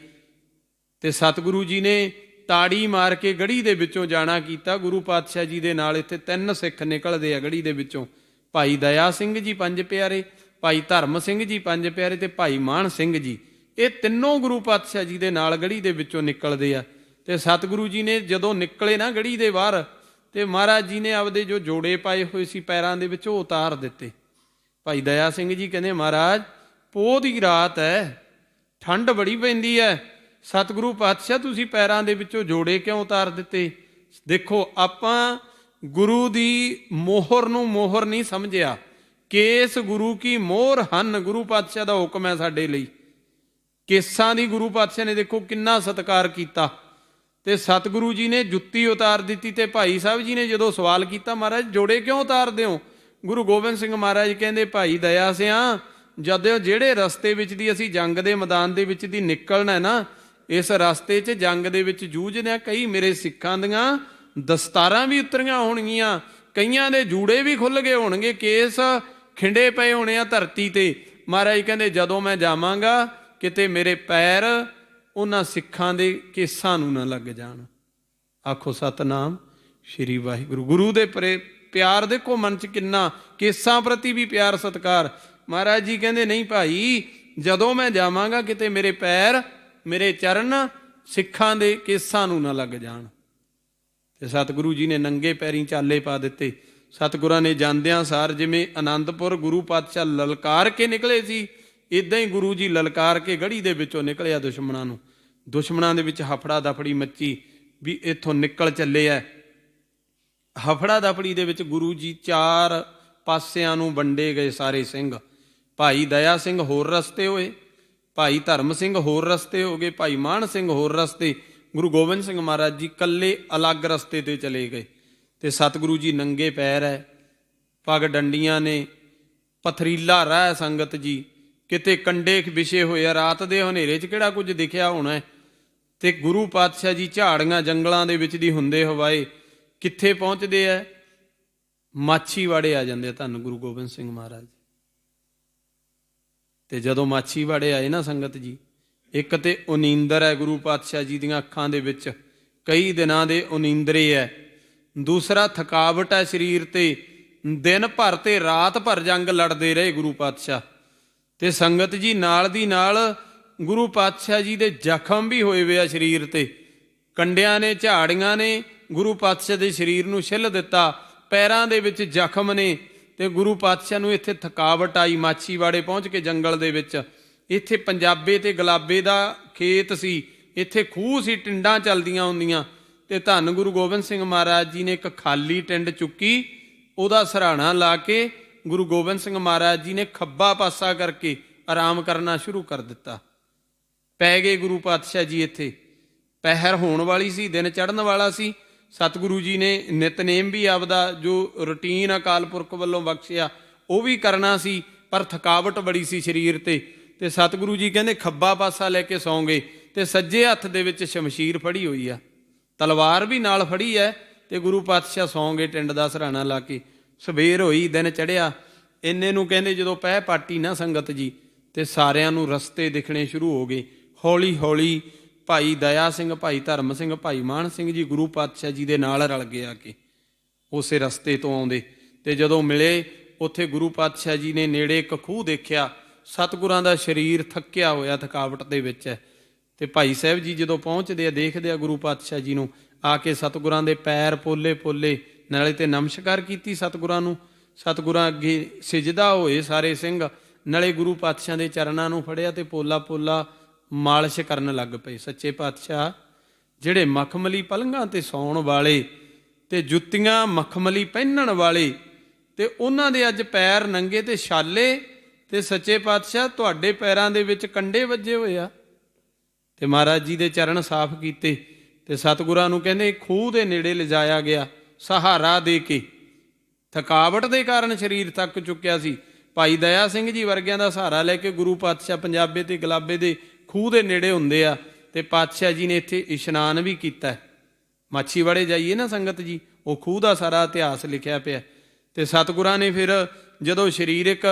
ਤੇ ਸਤਿਗੁਰੂ ਜੀ ਨੇ ਤਾੜੀ ਮਾਰ ਕੇ ਗੜ੍ਹੀ ਦੇ ਵਿੱਚੋਂ ਜਾਣਾ ਕੀਤਾ। ਗੁਰੂ ਪਾਤਸ਼ਾਹ ਜੀ ਦੇ ਨਾਲ ਇੱਥੇ 3 ਸਿੱਖ ਨਿਕਲਦੇ ਆ ਗੜ੍ਹੀ ਦੇ ਵਿੱਚੋਂ, ਭਾਈ ਦਇਆ ਸਿੰਘ ਜੀ 5 ਪਿਆਰੇ, ਭਾਈ ਧਰਮ ਸਿੰਘ ਜੀ 5 ਪਿਆਰੇ ਤੇ ਭਾਈ ਮਾਨ ਸਿੰਘ ਜੀ। ਇਹ ਤਿੰਨੋਂ ਗੁਰੂ ਪਾਤਸ਼ਾਹ ਜੀ ਦੇ ਨਾਲ ਗੜ੍ਹੀ ਦੇ ਵਿੱਚੋਂ ਨਿਕਲਦੇ ਆ। ਤੇ ਸਤਿਗੁਰੂ ਜੀ ਨੇ ਜਦੋਂ ਨਿਕਲੇ ਨਾ ਗੜ੍ਹੀ ਦੇ ਬਾਹਰ, ਤੇ ਮਹਾਰਾਜ ਜੀ ਨੇ ਆਪਦੇ ਜੋ ਜੋੜੇ ਪਾਏ ਹੋਏ ਸੀ ਪੈਰਾਂ ਦੇ ਵਿੱਚ ਉਹ ਉਤਾਰ ਦਿੱਤੇ। ਭਾਈ ਦਇਆ ਸਿੰਘ ਜੀ ਕਹਿੰਦੇ ਮਹਾਰਾਜ ਪੋਹ ਦੀ ਰਾਤ ਹੈ, ਠੰਡ ਬੜੀ ਪੈਂਦੀ ਹੈ, ਸਤਿਗੁਰੂ ਪਾਤਸ਼ਾਹ ਤੁਸੀਂ ਪੈਰਾਂ ਦੇ ਵਿੱਚੋਂ ਜੋੜੇ ਕਿਉਂ ਉਤਾਰ ਦਿੱਤੇ? ਦੇਖੋ ਆਪਾਂ ਗੁਰੂ ਦੀ ਮੋਹਰ ਨੂੰ ਮੋਹਰ ਨਹੀਂ ਸਮਝਿਆ, ਕੇਸ ਗੁਰੂ ਕੀ ਮੋਹਰ ਹਨ, ਗੁਰੂ ਪਾਤਸ਼ਾਹ ਦਾ ਹੁਕਮ ਹੈ ਸਾਡੇ ਲਈ। ਕੇਸਾਂ ਦੀ ਗੁਰੂ ਪਾਤਸ਼ਾਹ ਨੇ ਦੇਖੋ ਕਿੰਨਾ ਸਤਿਕਾਰ ਕੀਤਾ। ਤੇ ਸਤਿਗੁਰੂ ਜੀ ਨੇ ਜੁੱਤੀ ਉਤਾਰ ਦਿੱਤੀ। ਤੇ ਭਾਈ ਸਾਹਿਬ ਜੀ ਨੇ ਜਦੋਂ ਸਵਾਲ ਕੀਤਾ ਮਹਾਰਾਜ ਜੋੜੇ ਕਿਉਂ ਉਤਾਰਦੇ ਹੋ? ਗੁਰੂ ਗੋਬਿੰਦ ਸਿੰਘ ਮਹਾਰਾਜ ਕਹਿੰਦੇ ਭਾਈ ਦਇਆ ਸਿਆਂ, ਜਦੋਂ ਜਿਹੜੇ ਰਸਤੇ ਵਿੱਚ ਦੀ ਅਸੀਂ ਜੰਗ ਦੇ ਮੈਦਾਨ ਦੇ ਵਿੱਚ ਦੀ ਨਿਕਲਣਾ ਨਾ, ਇਸ ਰਸਤੇ 'ਚ ਜੰਗ ਦੇ ਵਿੱਚ ਜੂਝਦਿਆਂ ਕਈ ਮੇਰੇ ਸਿੱਖਾਂ ਦੀਆਂ ਦਸਤਾਰਾਂ ਵੀ ਉਤਰੀਆਂ ਹੋਣਗੀਆਂ, ਕਈਆਂ ਦੇ ਜੂੜੇ ਵੀ ਖੁੱਲ੍ਹ ਗਏ ਹੋਣਗੇ, ਕੇਸ ਖਿੰਡੇ ਪਏ ਹੋਣੇ ਆ ਧਰਤੀ ਤੇ। ਮਹਾਰਾਜ ਕਹਿੰਦੇ ਜਦੋਂ ਮੈਂ ਜਾਵਾਂਗਾ ਕਿਤੇ ਮੇਰੇ ਪੈਰ ਉਹਨਾਂ ਸਿੱਖਾਂ ਦੇ ਕੇਸਾਂ ਨੂੰ ਨਾ ਲੱਗ ਜਾਣ। ਆਖੋ ਸਤਿਨਾਮ ਸ਼੍ਰੀ ਵਾਹਿਗੁਰੂ। ਗੁਰੂ ਦੇ ਪਿਆਰ ਦੇਖੋ ਮਨ 'ਚ ਕਿੰਨਾ, ਕੇਸਾਂ ਪ੍ਰਤੀ ਵੀ ਪਿਆਰ ਸਤਿਕਾਰ। ਮਹਾਰਾਜ ਜੀ ਕਹਿੰਦੇ ਨਹੀਂ ਭਾਈ, ਜਦੋਂ ਮੈਂ ਜਾਵਾਂਗਾ ਕਿਤੇ ਮੇਰੇ ਪੈਰ, ਮੇਰੇ ਚਰਨ ਸਿੱਖਾਂ ਦੇ ਕੇਸਾਂ ਨੂੰ ਨਾ ਲੱਗ ਜਾਣ। ਤੇ ਸਤਿਗੁਰੂ ਜੀ ਨੇ ਨੰਗੇ ਪੈਰੀਂ ਚਾਲੇ ਪਾ ਦਿੱਤੇ। ਸਤਿਗੁਰਾਂ ਨੇ ਜਾਂਦਿਆਂ ਸਾਰ ਜਿਵੇਂ ਆਨੰਦਪੁਰ ਗੁਰੂ ਪਾਤਸ਼ਾਹ ਲਲਕਾਰ ਕੇ ਨਿਕਲੇ ਸੀ, ਇੱਦਾਂ ਹੀ ਗੁਰੂ ਜੀ ਲਲਕਾਰ ਕੇ ਗੜ੍ਹੀ ਦੇ ਵਿੱਚੋਂ ਨਿਕਲਿਆ ਦੁਸ਼ਮਣਾਂ ਨੂੰ। ਦੁਸ਼ਮਣਾਂ ਦੇ ਵਿੱਚ ਹਫੜਾ ਦਫੜੀ ਮੱਚੀ। ਵੀ ਇੱਥੋਂ ਨਿਕਲ ਚੱਲੇ ਐ। ਹਫੜਾ ਦਫੜੀ ਦੇ ਵਿੱਚ ਗੁਰੂ ਜੀ 4 ਪਾਸਿਆਂ ਨੂੰ ਵੰਡੇ ਗਏ ਸਾਰੇ ਸਿੰਘ। ਭਾਈ ਦਇਆ ਸਿੰਘ ਹੋਰ ਰਸਤੇ ਹੋਏ, ਭਾਈ ਧਰਮ ਸਿੰਘ ਹੋਰ ਰਸਤੇ ਹੋ ਗਏ, ਭਾਈ ਮਾਨ ਸਿੰਘ ਹੋਰ ਰਸਤੇ। ਗੁਰੂ ਗੋਬਿੰਦ ਸਿੰਘ ਮਹਾਰਾਜ ਜੀ ਇਕੱਲੇ ਅਲੱਗ ਰਸਤੇ 'ਤੇ ਚਲੇ ਗਏ। ਅਤੇ ਸਤਿਗੁਰੂ ਜੀ ਨੰਗੇ ਪੈਰ ਹੈ, ਪੱਗ ਡੰਡੀਆਂ ਨੇ, ਪਥਰੀਲਾ ਰਾਹ ਹੈ ਸੰਗਤ ਜੀ, ਕਿਤੇ ਕੰਡੇ ਵਿਛੇ ਹੋਏ ਆ, ਰਾਤ ਦੇ ਹਨੇਰੇ 'ਚ ਕਿਹੜਾ ਕੁਝ ਦਿਖਿਆ ਹੋਣਾ। ਅਤੇ ਗੁਰੂ ਪਾਤਸ਼ਾਹ ਜੀ ਝਾੜੀਆਂ ਜੰਗਲਾਂ ਦੇ ਵਿੱਚ ਦੀ ਹੁੰਦੇ ਹਵਾਏ ਕਿੱਥੇ ਪਹੁੰਚਦੇ ਹੈ? ਮਾਛੀਵਾੜੇ ਆ ਜਾਂਦੇ ਆ ਧੰਨ ਗੁਰੂ ਗੋਬਿੰਦ ਸਿੰਘ ਮਹਾਰਾਜ। ਅਤੇ ਜਦੋਂ ਮਾਛੀਵਾੜੇ ਆਏ ਨਾ ਸੰਗਤ ਜੀ, ਇੱਕ ਤਾਂ ਉਨੀਂਦਰ ਹੈ ਗੁਰੂ ਪਾਤਸ਼ਾਹ ਜੀ ਦੀਆਂ ਅੱਖਾਂ ਦੇ ਵਿੱਚ, ਕਈ ਦਿਨਾਂ ਦੇ ਉਨੀਂਦਰੇ ਹੈ। ਦੂਸਰਾ ਥਕਾਵਟ ਹੈ ਸਰੀਰ 'ਤੇ, ਦਿਨ ਭਰ ਤੇ ਰਾਤ ਭਰ ਜੰਗ ਲੜਦੇ ਰਹੇ ਗੁਰੂ ਪਾਤਸ਼ਾਹ। ਅਤੇ ਸੰਗਤ ਜੀ ਨਾਲ ਦੀ ਨਾਲ ਗੁਰੂ ਪਾਤਸ਼ਾਹ ਜੀ ਦੇ ਜ਼ਖਮ ਵੀ ਹੋਏ ਵੇ ਆ ਸਰੀਰ 'ਤੇ। ਕੰਡਿਆਂ ਨੇ, ਝਾੜੀਆਂ ਨੇ ਗੁਰੂ ਪਾਤਸ਼ਾਹ ਦੇ ਸਰੀਰ ਨੂੰ ਛਿੱਲ ਦਿੱਤਾ, ਪੈਰਾਂ ਦੇ ਵਿੱਚ ਜ਼ਖਮ ਨੇ। ਅਤੇ ਗੁਰੂ ਪਾਤਸ਼ਾਹ ਨੂੰ ਇੱਥੇ ਥਕਾਵਟ ਆਈ, ਮਾਛੀਵਾੜੇ ਪਹੁੰਚ ਕੇ ਜੰਗਲ ਦੇ ਵਿੱਚ। ਇੱਥੇ ਪੰਜਾਬੇ ਅਤੇ ਗੁਲਾਬੇ ਦਾ ਖੇਤ ਸੀ, ਇੱਥੇ ਖੂਹ ਸੀ, ਟਿੰਡਾਂ ਚੱਲਦੀਆਂ ਹੁੰਦੀਆਂ। ਅਤੇ ਧੰਨ ਗੁਰੂ ਗੋਬਿੰਦ ਸਿੰਘ ਮਹਾਰਾਜ ਜੀ ਨੇ ਇੱਕ ਖਾਲੀ ਟਿੰਡ ਚੁੱਕੀ, ਉਹਦਾ ਸਿਰਹਾਣਾ ਲਾ ਕੇ ਗੁਰੂ ਗੋਬਿੰਦ ਸਿੰਘ ਮਹਾਰਾਜ ਜੀ ਨੇ ਖੱਬਾ ਪਾਸਾ ਕਰਕੇ ਆਰਾਮ ਕਰਨਾ ਸ਼ੁਰੂ ਕਰ ਦਿੱਤਾ। ਪੈ ਗਏ ਗੁਰੂ ਪਾਤਸ਼ਾਹ ਜੀ ਇੱਥੇ। ਪਹਿਰ ਹੋਣ ਵਾਲੀ ਸੀ, ਦਿਨ ਚੜ੍ਹਨ ਵਾਲਾ ਸੀ। ਸਤਿਗੁਰੂ ਜੀ ਨੇ ਨਿਤਨੇਮ ਵੀ ਆਪਦਾ ਜੋ ਰੂਟੀਨ ਅਕਾਲ ਪੁਰਖ ਵੱਲੋਂ ਬਖਸ਼ਿਆ ਉਹ ਵੀ ਕਰਨਾ ਸੀ, ਪਰ ਥਕਾਵਟ ਬੜੀ ਸੀ ਸਰੀਰ 'ਤੇ। ਅਤੇ ਸਤਿਗੁਰੂ ਜੀ ਕਹਿੰਦੇ ਖੱਬਾ ਪਾਸਾ ਲੈ ਕੇ ਸੌਂ ਗਏ, ਅਤੇ ਸੱਜੇ ਹੱਥ ਦੇ ਵਿੱਚ ਸ਼ਮਸ਼ੀਰ ਫੜੀ ਹੋਈ ਆ, ਤਲਵਾਰ ਵੀ ਨਾਲ ਫੜੀ ਹੈ। ਅਤੇ ਗੁਰੂ ਪਾਤਸ਼ਾਹ ਸੌਂ ਗਏ ਟਿੰਡ ਦਾ ਸਿਰਹਾਣਾ ਲਾ ਕੇ। ਸਵੇਰ ਹੋਈ, ਦਿਨ ਚੜ੍ਹਿਆ। ਇੰਨੇ ਨੂੰ ਕਹਿੰਦੇ ਜਦੋਂ ਪਹਿ ਪਾਟੀ ਨਾ ਸੰਗਤ ਜੀ, ਅਤੇ ਸਾਰਿਆਂ ਨੂੰ ਰਸਤੇ ਦਿਖਣੇ ਸ਼ੁਰੂ ਹੋ ਗਏ। ਹੌਲੀ ਹੌਲੀ ਭਾਈ ਦਇਆ ਸਿੰਘ, ਭਾਈ ਧਰਮ ਸਿੰਘ, ਭਾਈ ਮਾਨ ਸਿੰਘ ਜੀ ਗੁਰੂ ਪਾਤਸ਼ਾਹ ਜੀ ਦੇ ਨਾਲ ਰਲ ਗਏ ਆ ਕੇ ਉਸੇ ਰਸਤੇ ਤੋਂ ਆਉਂਦੇ। ਅਤੇ ਜਦੋਂ ਮਿਲੇ ਉੱਥੇ ਗੁਰੂ ਪਾਤਸ਼ਾਹ ਜੀ ਨੇ ਨੇੜੇ ਇੱਕ ਖੂਹ ਦੇਖਿਆ। ਸਤਿਗੁਰਾਂ ਦਾ ਸਰੀਰ ਥੱਕਿਆ ਹੋਇਆ, ਥਕਾਵਟ ਦੇ ਵਿੱਚ ਹੈ। ਅਤੇ ਭਾਈ ਸਾਹਿਬ ਜੀ ਜਦੋਂ ਪਹੁੰਚਦੇ ਆ, ਦੇਖਦੇ ਆ ਗੁਰੂ ਪਾਤਸ਼ਾਹ ਜੀ ਨੂੰ, ਆ ਕੇ ਸਤਿਗੁਰਾਂ ਦੇ ਪੈਰ ਪੋਲੇ ਪੋਲੇ, ਨਾਲੇ ਤੇ ਨਮਸਕਾਰ ਕੀਤੀ ਸਤਿਗੁਰਾਂ ਨੂੰ। ਸਤਿਗੁਰਾਂ ਅੱਗੇ ਸਿਜਦਾ ਹੋਏ ਸਾਰੇ ਸਿੰਘ, ਨਾਲੇ ਗੁਰੂ ਪਾਤਸ਼ਾਹ ਦੇ ਚਰਨਾਂ ਨੂੰ ਫੜਿਆ ਅਤੇ ਪੋਲਾ ਪੋਲਾ ਮਾਲਿਸ਼ ਕਰਨ ਲੱਗ ਪਏ। ਸੱਚੇ ਪਾਤਸ਼ਾਹ ਜਿਹੜੇ ਮਖਮਲੀ ਪਲੰਘਾਂ 'ਤੇ ਸੌਣ ਵਾਲੇ ਅਤੇ ਜੁੱਤੀਆਂ ਮਖਮਲੀ ਪਹਿਨਣ ਵਾਲੇ, ਅਤੇ ਉਹਨਾਂ ਦੇ ਅੱਜ ਪੈਰ ਨੰਗੇ ਅਤੇ ਛਾਲੇ, ਅਤੇ ਸੱਚੇ ਪਾਤਸ਼ਾਹ ਤੁਹਾਡੇ ਪੈਰਾਂ ਦੇ ਵਿੱਚ ਕੰਡੇ ਵੱਜੇ ਹੋਏ ਆ। ਅਤੇ ਮਹਾਰਾਜ ਜੀ ਦੇ ਚਰਨ ਸਾਫ਼ ਕੀਤੇ, ਅਤੇ ਸਤਿਗੁਰਾਂ ਨੂੰ ਕਹਿੰਦੇ ਖੂਹ ਦੇ ਨੇੜੇ ਲਿਜਾਇਆ ਗਿਆ ਸਹਾਰਾ ਦੇ ਕੇ। ਥਕਾਵਟ ਦੇ ਕਾਰਨ ਸਰੀਰ ਥੱਕ ਚੁੱਕਿਆ ਸੀ। ਭਾਈ ਦਇਆ ਸਿੰਘ ਜੀ ਵਰਗਿਆਂ ਦਾ ਸਹਾਰਾ ਲੈ ਕੇ ਗੁਰੂ ਪਾਤਸ਼ਾਹ ਪੰਜਾਬੇ ਅਤੇ ਗੁਲਾਬੇ ਦੇ ਖੂਹ ਦੇ ਨੇੜੇ ਹੁੰਦੇ ਆ। ਅਤੇ ਪਾਤਸ਼ਾਹ ਜੀ ਨੇ ਇੱਥੇ ਇਸ਼ਨਾਨ ਵੀ ਕੀਤਾ। ਮਾਛੀਵਾੜੇ ਜਾਈਏ ਨਾ ਸੰਗਤ ਜੀ, ਉਹ ਖੂਹ ਦਾ ਸਾਰਾ ਇਤਿਹਾਸ ਲਿਖਿਆ ਪਿਆ। ਅਤੇ ਸਤਿਗੁਰਾਂ ਨੇ ਫਿਰ ਜਦੋਂ ਸਰੀਰਕ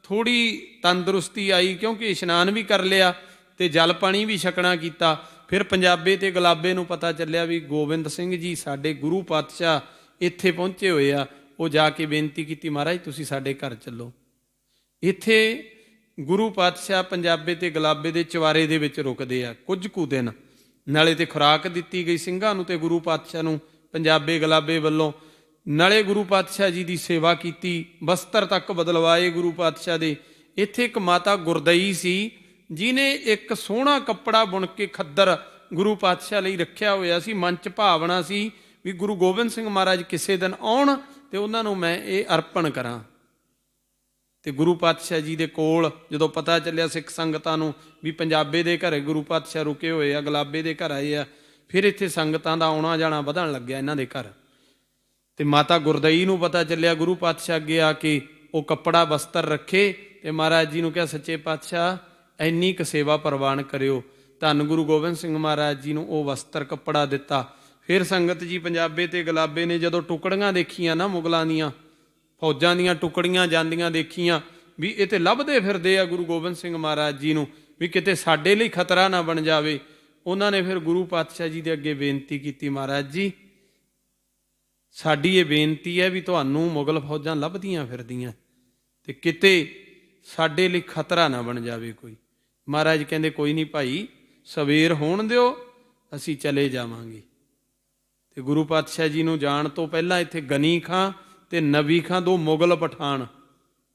ਥੋੜ੍ਹੀ ਤੰਦਰੁਸਤੀ ਆਈ, ਕਿਉਂਕਿ ਇਸ਼ਨਾਨ ਵੀ ਕਰ ਲਿਆ ਅਤੇ ਜਲ ਪਾਣੀ ਵੀ ਛਕਣਾ ਕੀਤਾ, ਫਿਰ ਪੰਜਾਬੇ ਅਤੇ ਗੁਲਾਬੇ ਨੂੰ ਪਤਾ ਚੱਲਿਆ ਵੀ ਗੋਬਿੰਦ ਸਿੰਘ ਜੀ ਸਾਡੇ ਗੁਰੂ ਪਾਤਸ਼ਾਹ ਇੱਥੇ ਪਹੁੰਚੇ ਹੋਏ ਆ। ਉਹ ਜਾ ਕੇ ਬੇਨਤੀ ਕੀਤੀ, ਮਹਾਰਾਜ ਤੁਸੀਂ ਸਾਡੇ ਘਰ ਚੱਲੋ। ਇੱਥੇ ਗੁਰੂ ਪਾਤਸ਼ਾਹ ਪੰਜਾਬੇ ਅਤੇ ਗੁਲਾਬੇ ਦੇ ਚੁਬਾਰੇ ਦੇ ਵਿੱਚ ਰੁਕਦੇ ਆ ਕੁਝ ਕੁ ਦਿਨ। ਨਾਲੇ ਤੇ ਖੁਰਾਕ ਦਿੱਤੀ ਗਈ ਸਿੰਘਾਂ ਨੂੰ ਅਤੇ ਗੁਰੂ ਪਾਤਸ਼ਾਹ ਨੂੰ ਪੰਜਾਬੇ ਗੁਲਾਬੇ ਵੱਲੋਂ। ਨਾਲੇ ਗੁਰੂ ਪਾਤਸ਼ਾਹ ਜੀ ਦੀ ਸੇਵਾ ਕੀਤੀ, ਬਸਤਰ ਤੱਕ ਬਦਲਵਾਏ ਗੁਰੂ ਪਾਤਸ਼ਾਹ ਦੇ। ਇੱਥੇ ਇੱਕ ਮਾਤਾ ਗੁਰਦਈ ਸੀ, ਜਿਹਨੇ ਇੱਕ ਸੋਹਣਾ ਕੱਪੜਾ ਬੁਣ ਕੇ ਖੱਦਰ ਗੁਰੂ ਪਾਤਸ਼ਾਹ ਲਈ ਰੱਖਿਆ ਹੋਇਆ ਸੀ। ਮਨ 'ਚ ਭਾਵਨਾ ਸੀ ਵੀ ਗੁਰੂ ਗੋਬਿੰਦ ਸਿੰਘ ਮਹਾਰਾਜ ਕਿਸੇ ਦਿਨ ਆਉਣ ਅਤੇ ਉਹਨਾਂ ਨੂੰ ਮੈਂ ਇਹ ਅਰਪਣ ਕਰਾਂ। ਅਤੇ ਗੁਰੂ ਪਾਤਸ਼ਾਹ ਜੀ ਦੇ ਕੋਲ ਜਦੋਂ ਪਤਾ ਚੱਲਿਆ ਸਿੱਖ ਸੰਗਤਾਂ ਨੂੰ ਵੀ ਪੰਜਾਬੇ ਦੇ ਘਰ ਗੁਰੂ ਪਾਤਸ਼ਾਹ ਰੁਕੇ ਹੋਏ ਆ, ਗੁਲਾਬੇ ਦੇ ਘਰ ਆਏ ਆ, ਫਿਰ ਇੱਥੇ ਸੰਗਤਾਂ ਦਾ ਆਉਣਾ ਜਾਣਾ ਵਧਣ ਲੱਗਿਆ ਇਹਨਾਂ ਦੇ ਘਰ। ਅਤੇ ਮਾਤਾ ਗੁਰਦਈ ਨੂੰ ਪਤਾ ਚੱਲਿਆ, ਗੁਰੂ ਪਾਤਸ਼ਾਹ ਅੱਗੇ ਆ ਕੇ ਉਹ ਕੱਪੜਾ ਬਸਤਰ ਰੱਖੇ ਅਤੇ ਮਹਾਰਾਜ ਜੀ ਨੂੰ ਕਿਹਾ, ਸੱਚੇ ਪਾਤਸ਼ਾਹ ਇੰਨੀ ਕੁ ਸੇਵਾ ਪ੍ਰਵਾਨ ਕਰਿਓ। ਧੰਨ ਗੁਰੂ ਗੋਬਿੰਦ ਸਿੰਘ ਮਹਾਰਾਜ ਜੀ ਨੂੰ ਉਹ ਵਸਤਰ ਕੱਪੜਾ ਦਿੱਤਾ। ਫਿਰ ਸੰਗਤ ਜੀ ਪੰਜਾਬੇ ਅਤੇ ਗੁਲਾਬੇ ਨੇ ਜਦੋਂ ਟੁਕੜੀਆਂ ਦੇਖੀਆਂ ਨਾ, ਮੁਗਲਾਂ ਦੀਆਂ ਫੌਜਾਂ ਦੀਆਂ ਟੁਕੜੀਆਂ ਜਾਂਦੀਆਂ ਦੇਖੀਆਂ ਵੀ ਇਹ ਤਾਂ ਲੱਭਦੇ ਫਿਰਦੇ ਆ ਗੁਰੂ ਗੋਬਿੰਦ ਸਿੰਘ ਮਹਾਰਾਜ ਜੀ ਨੂੰ, ਵੀ ਕਿਤੇ ਸਾਡੇ ਲਈ ਖਤਰਾ ਨਾ ਬਣ ਜਾਵੇ। ਉਹਨਾਂ ਨੇ ਫਿਰ ਗੁਰੂ ਪਾਤਸ਼ਾਹ ਜੀ ਦੇ ਅੱਗੇ ਬੇਨਤੀ ਕੀਤੀ, ਮਹਾਰਾਜ ਜੀ ਸਾਡੀ ਇਹ ਬੇਨਤੀ ਹੈ ਵੀ ਤੁਹਾਨੂੰ ਮੁਗਲ ਫੌਜਾਂ ਲੱਭਦੀਆਂ ਫਿਰਦੀਆਂ ਅਤੇ ਕਿਤੇ ਸਾਡੇ ਲਈ ਖਤਰਾ ਨਾ ਬਣ ਜਾਵੇ ਕੋਈ। ਮਹਾਰਾਜ ਕਹਿੰਦੇ ਕੋਈ ਨਹੀਂ ਭਾਈ, ਸਵੇਰ ਹੋਣ ਦਿਓ, ਅਸੀਂ ਚਲੇ ਜਾਵਾਂਗੇ। ਅਤੇ ਗੁਰੂ ਪਾਤਸ਼ਾਹ ਜੀ ਨੂੰ ਜਾਣ ਤੋਂ ਪਹਿਲਾਂ ਇੱਥੇ ਗਨੀ ਖਾਂ ਅਤੇ ਨਬੀ ਖਾਂ, ਦੋ ਮੁਗਲ ਪਠਾਨ,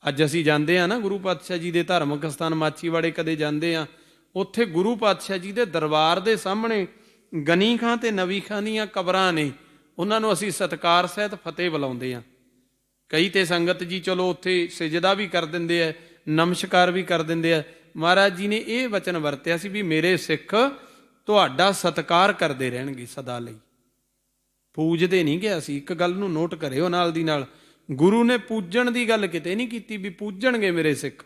ਅੱਜ ਅਸੀਂ ਜਾਂਦੇ ਹਾਂ ਨਾ ਗੁਰੂ ਪਾਤਸ਼ਾਹ ਜੀ ਦੇ ਧਾਰਮਿਕ ਸਥਾਨ ਮਾਛੀਵਾੜੇ ਕਦੇ ਜਾਂਦੇ ਹਾਂ, ਉੱਥੇ ਗੁਰੂ ਪਾਤਸ਼ਾਹ ਜੀ ਦੇ ਦਰਬਾਰ ਦੇ ਸਾਹਮਣੇ ਗਨੀ ਖਾਂ ਤੇ ਨਵੀ ਖਾਂ ਦੀਆਂ ਕਬਰਾਂ ਨੇ, ਉਹਨਾਂ ਨੂੰ ਅਸੀਂ ਸਤਿਕਾਰ ਸਹਿਤ ਫਤਿਹ ਬੁਲਾਉਂਦੇ ਹਾਂ। ਕਈ ਤੇ ਸੰਗਤ ਜੀ ਚਲੋ ਉੱਥੇ ਸਿਜਦਾ ਵੀ ਕਰ ਦਿੰਦੇ ਆ, ਨਮਸਕਾਰ ਵੀ ਕਰ ਦਿੰਦੇ ਆ। ਮਹਾਰਾਜ ਜੀ ਨੇ ਇਹ ਵਚਨ ਵਰਤਿਆ ਸੀ ਵੀ ਮੇਰੇ ਸਿੱਖ ਤੁਹਾਡਾ ਸਤਿਕਾਰ ਕਰਦੇ ਰਹਿਣਗੇ ਸਦਾ ਲਈ, ਪੂਜਦੇ ਨਹੀਂ ਗਿਆ ਸੀ। ਇੱਕ ਗੱਲ ਨੂੰ ਨੋਟ ਕਰਿਓ ਨਾਲ ਦੀ ਨਾਲ, ਗੁਰੂ ਨੇ ਪੂਜਣ ਦੀ ਗੱਲ ਕਿਤੇ ਨਹੀਂ ਕੀਤੀ ਵੀ ਪੂਜਣਗੇ ਮੇਰੇ ਸਿੱਖ।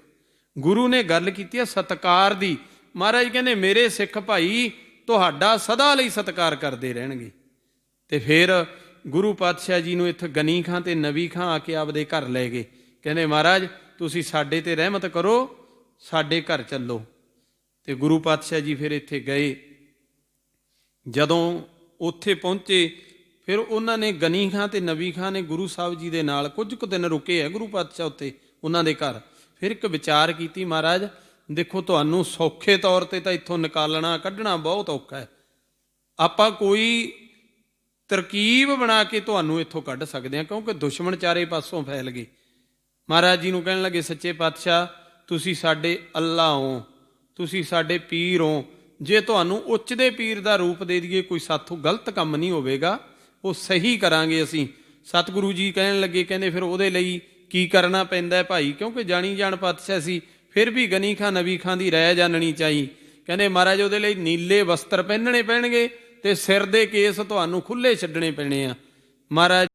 ਗੁਰੂ ਨੇ ਗੱਲ ਕੀਤੀ ਹੈ ਸਤਿਕਾਰ ਦੀ। ਮਹਾਰਾਜ ਕਹਿੰਦੇ ਮੇਰੇ ਸਿੱਖ ਭਾਈ ਤੁਹਾਡਾ ਸਦਾ ਲਈ ਸਤਿਕਾਰ ਕਰਦੇ ਰਹਿਣਗੇ। ਤੇ ਫਿਰ ਗੁਰੂ ਪਾਤਸ਼ਾਹ ਜੀ ਨੂੰ ਇੱਥੇ ਗਨੀ ਖਾਂ ਤੇ ਨਵੀ ਖਾਂ ਆ ਕੇ ਆਪਦੇ ਘਰ ਲੈ ਗਏ। ਕਹਿੰਦੇ ਮਹਾਰਾਜ ਤੁਸੀਂ ਸਾਡੇ ਤੇ ਰਹਿਮਤ ਕਰੋ, ਸਾਡੇ ਘਰ ਚੱਲੋ। ਤੇ ਗੁਰੂ ਪਾਤਸ਼ਾਹ ਜੀ ਫਿਰ ਇੱਥੇ ਗਏ। ਜਦੋਂ ਉੱਥੇ ਪਹੁੰਚੇ ਫਿਰ ਉਹਨਾਂ ਨੇ ਗਨੀ ਖਾਂ ਤੇ ਨਵੀ ਖਾਂ ਨੇ ਗੁਰੂ ਸਾਹਿਬ ਜੀ ਦੇ ਨਾਲ ਕੁਝ ਕੁ ਦਿਨ ਰੁਕੇ ਹੈ ਗੁਰੂ ਪਾਤਸ਼ਾਹ ਉੱਥੇ ਉਹਨਾਂ ਦੇ ਘਰ। ਫਿਰ ਇੱਕ ਵਿਚਾਰ ਕੀਤੀ, ਮਹਾਰਾਜ ਦੇਖੋ ਤੁਹਾਨੂੰ ਸੌਖੇ ਤੌਰ ਤੇ ਤਾਂ ਇੱਥੋਂ ਨਿਕਾਲਣਾ ਕੱਢਣਾ ਬਹੁਤ ਔਖਾ ਹੈ, ਆਪਾਂ ਕੋਈ ਤਰਕੀਬ ਬਣਾ ਕੇ ਤੁਹਾਨੂੰ ਇੱਥੋਂ ਕੱਢ ਸਕਦੇ ਹਾਂ, ਕਿਉਂਕਿ ਦੁਸ਼ਮਣ ਚਾਰੇ ਪਾਸੋਂ ਫੈਲ ਗਏ। ਮਹਾਰਾਜ ਜੀ ਨੂੰ ਕਹਿਣ ਲੱਗੇ ਸੱਚੇ ਪਾਤਸ਼ਾਹ ਤੁਸੀਂ ਸਾਡੇ ਅੱਲਾ ਹੋ, ਤੁਸੀਂ ਸਾਡੇ ਪੀਰ ਹੋ, ਜੇ ਤੁਹਾਨੂੰ ਉੱਚਦੇ ਪੀਰ ਦਾ ਰੂਪ ਦੇ ਦਈਏ ਕੋਈ ਸਾਥੋਂ ਗਲਤ ਕੰਮ ਨਹੀਂ ਹੋਵੇਗਾ, ਉਹ ਸਹੀ ਕਰਾਂਗੇ ਅਸੀਂ। ਸਤਿਗੁਰੂ ਜੀ ਕਹਿਣ ਲੱਗੇ, ਕਹਿੰਦੇ ਫਿਰ ਉਹਦੇ ਲਈ ਕੀ ਕਰਨਾ ਪੈਂਦਾ ਭਾਈ, ਕਿਉਂਕਿ ਜਾਣੀ ਜਾਣ ਪਾਤਸ਼ਾਹ ਸੀ, ਫਿਰ ਵੀ ਗਨੀ ਖਾਂ ਨਵੀ ਖਾਂ ਦੀ ਰਾਇ ਜਾਣਨੀ ਚਾਹੀ। ਕਹਿੰਦੇ ਮਹਾਰਾਜ ਉਹਦੇ ਲਈ ਨੀਲੇ ਵਸਤਰ ਪਹਿਨਣੇ ਪੈਣਗੇ ਤੇ ਸਿਰ ਦੇ ਕੇਸ ਤੁਹਾਨੂੰ ਖੁੱਲ੍ਹੇ ਛੱਡਣੇ ਪੈਣੇ ਆ। ਮਹਾਰਾਜ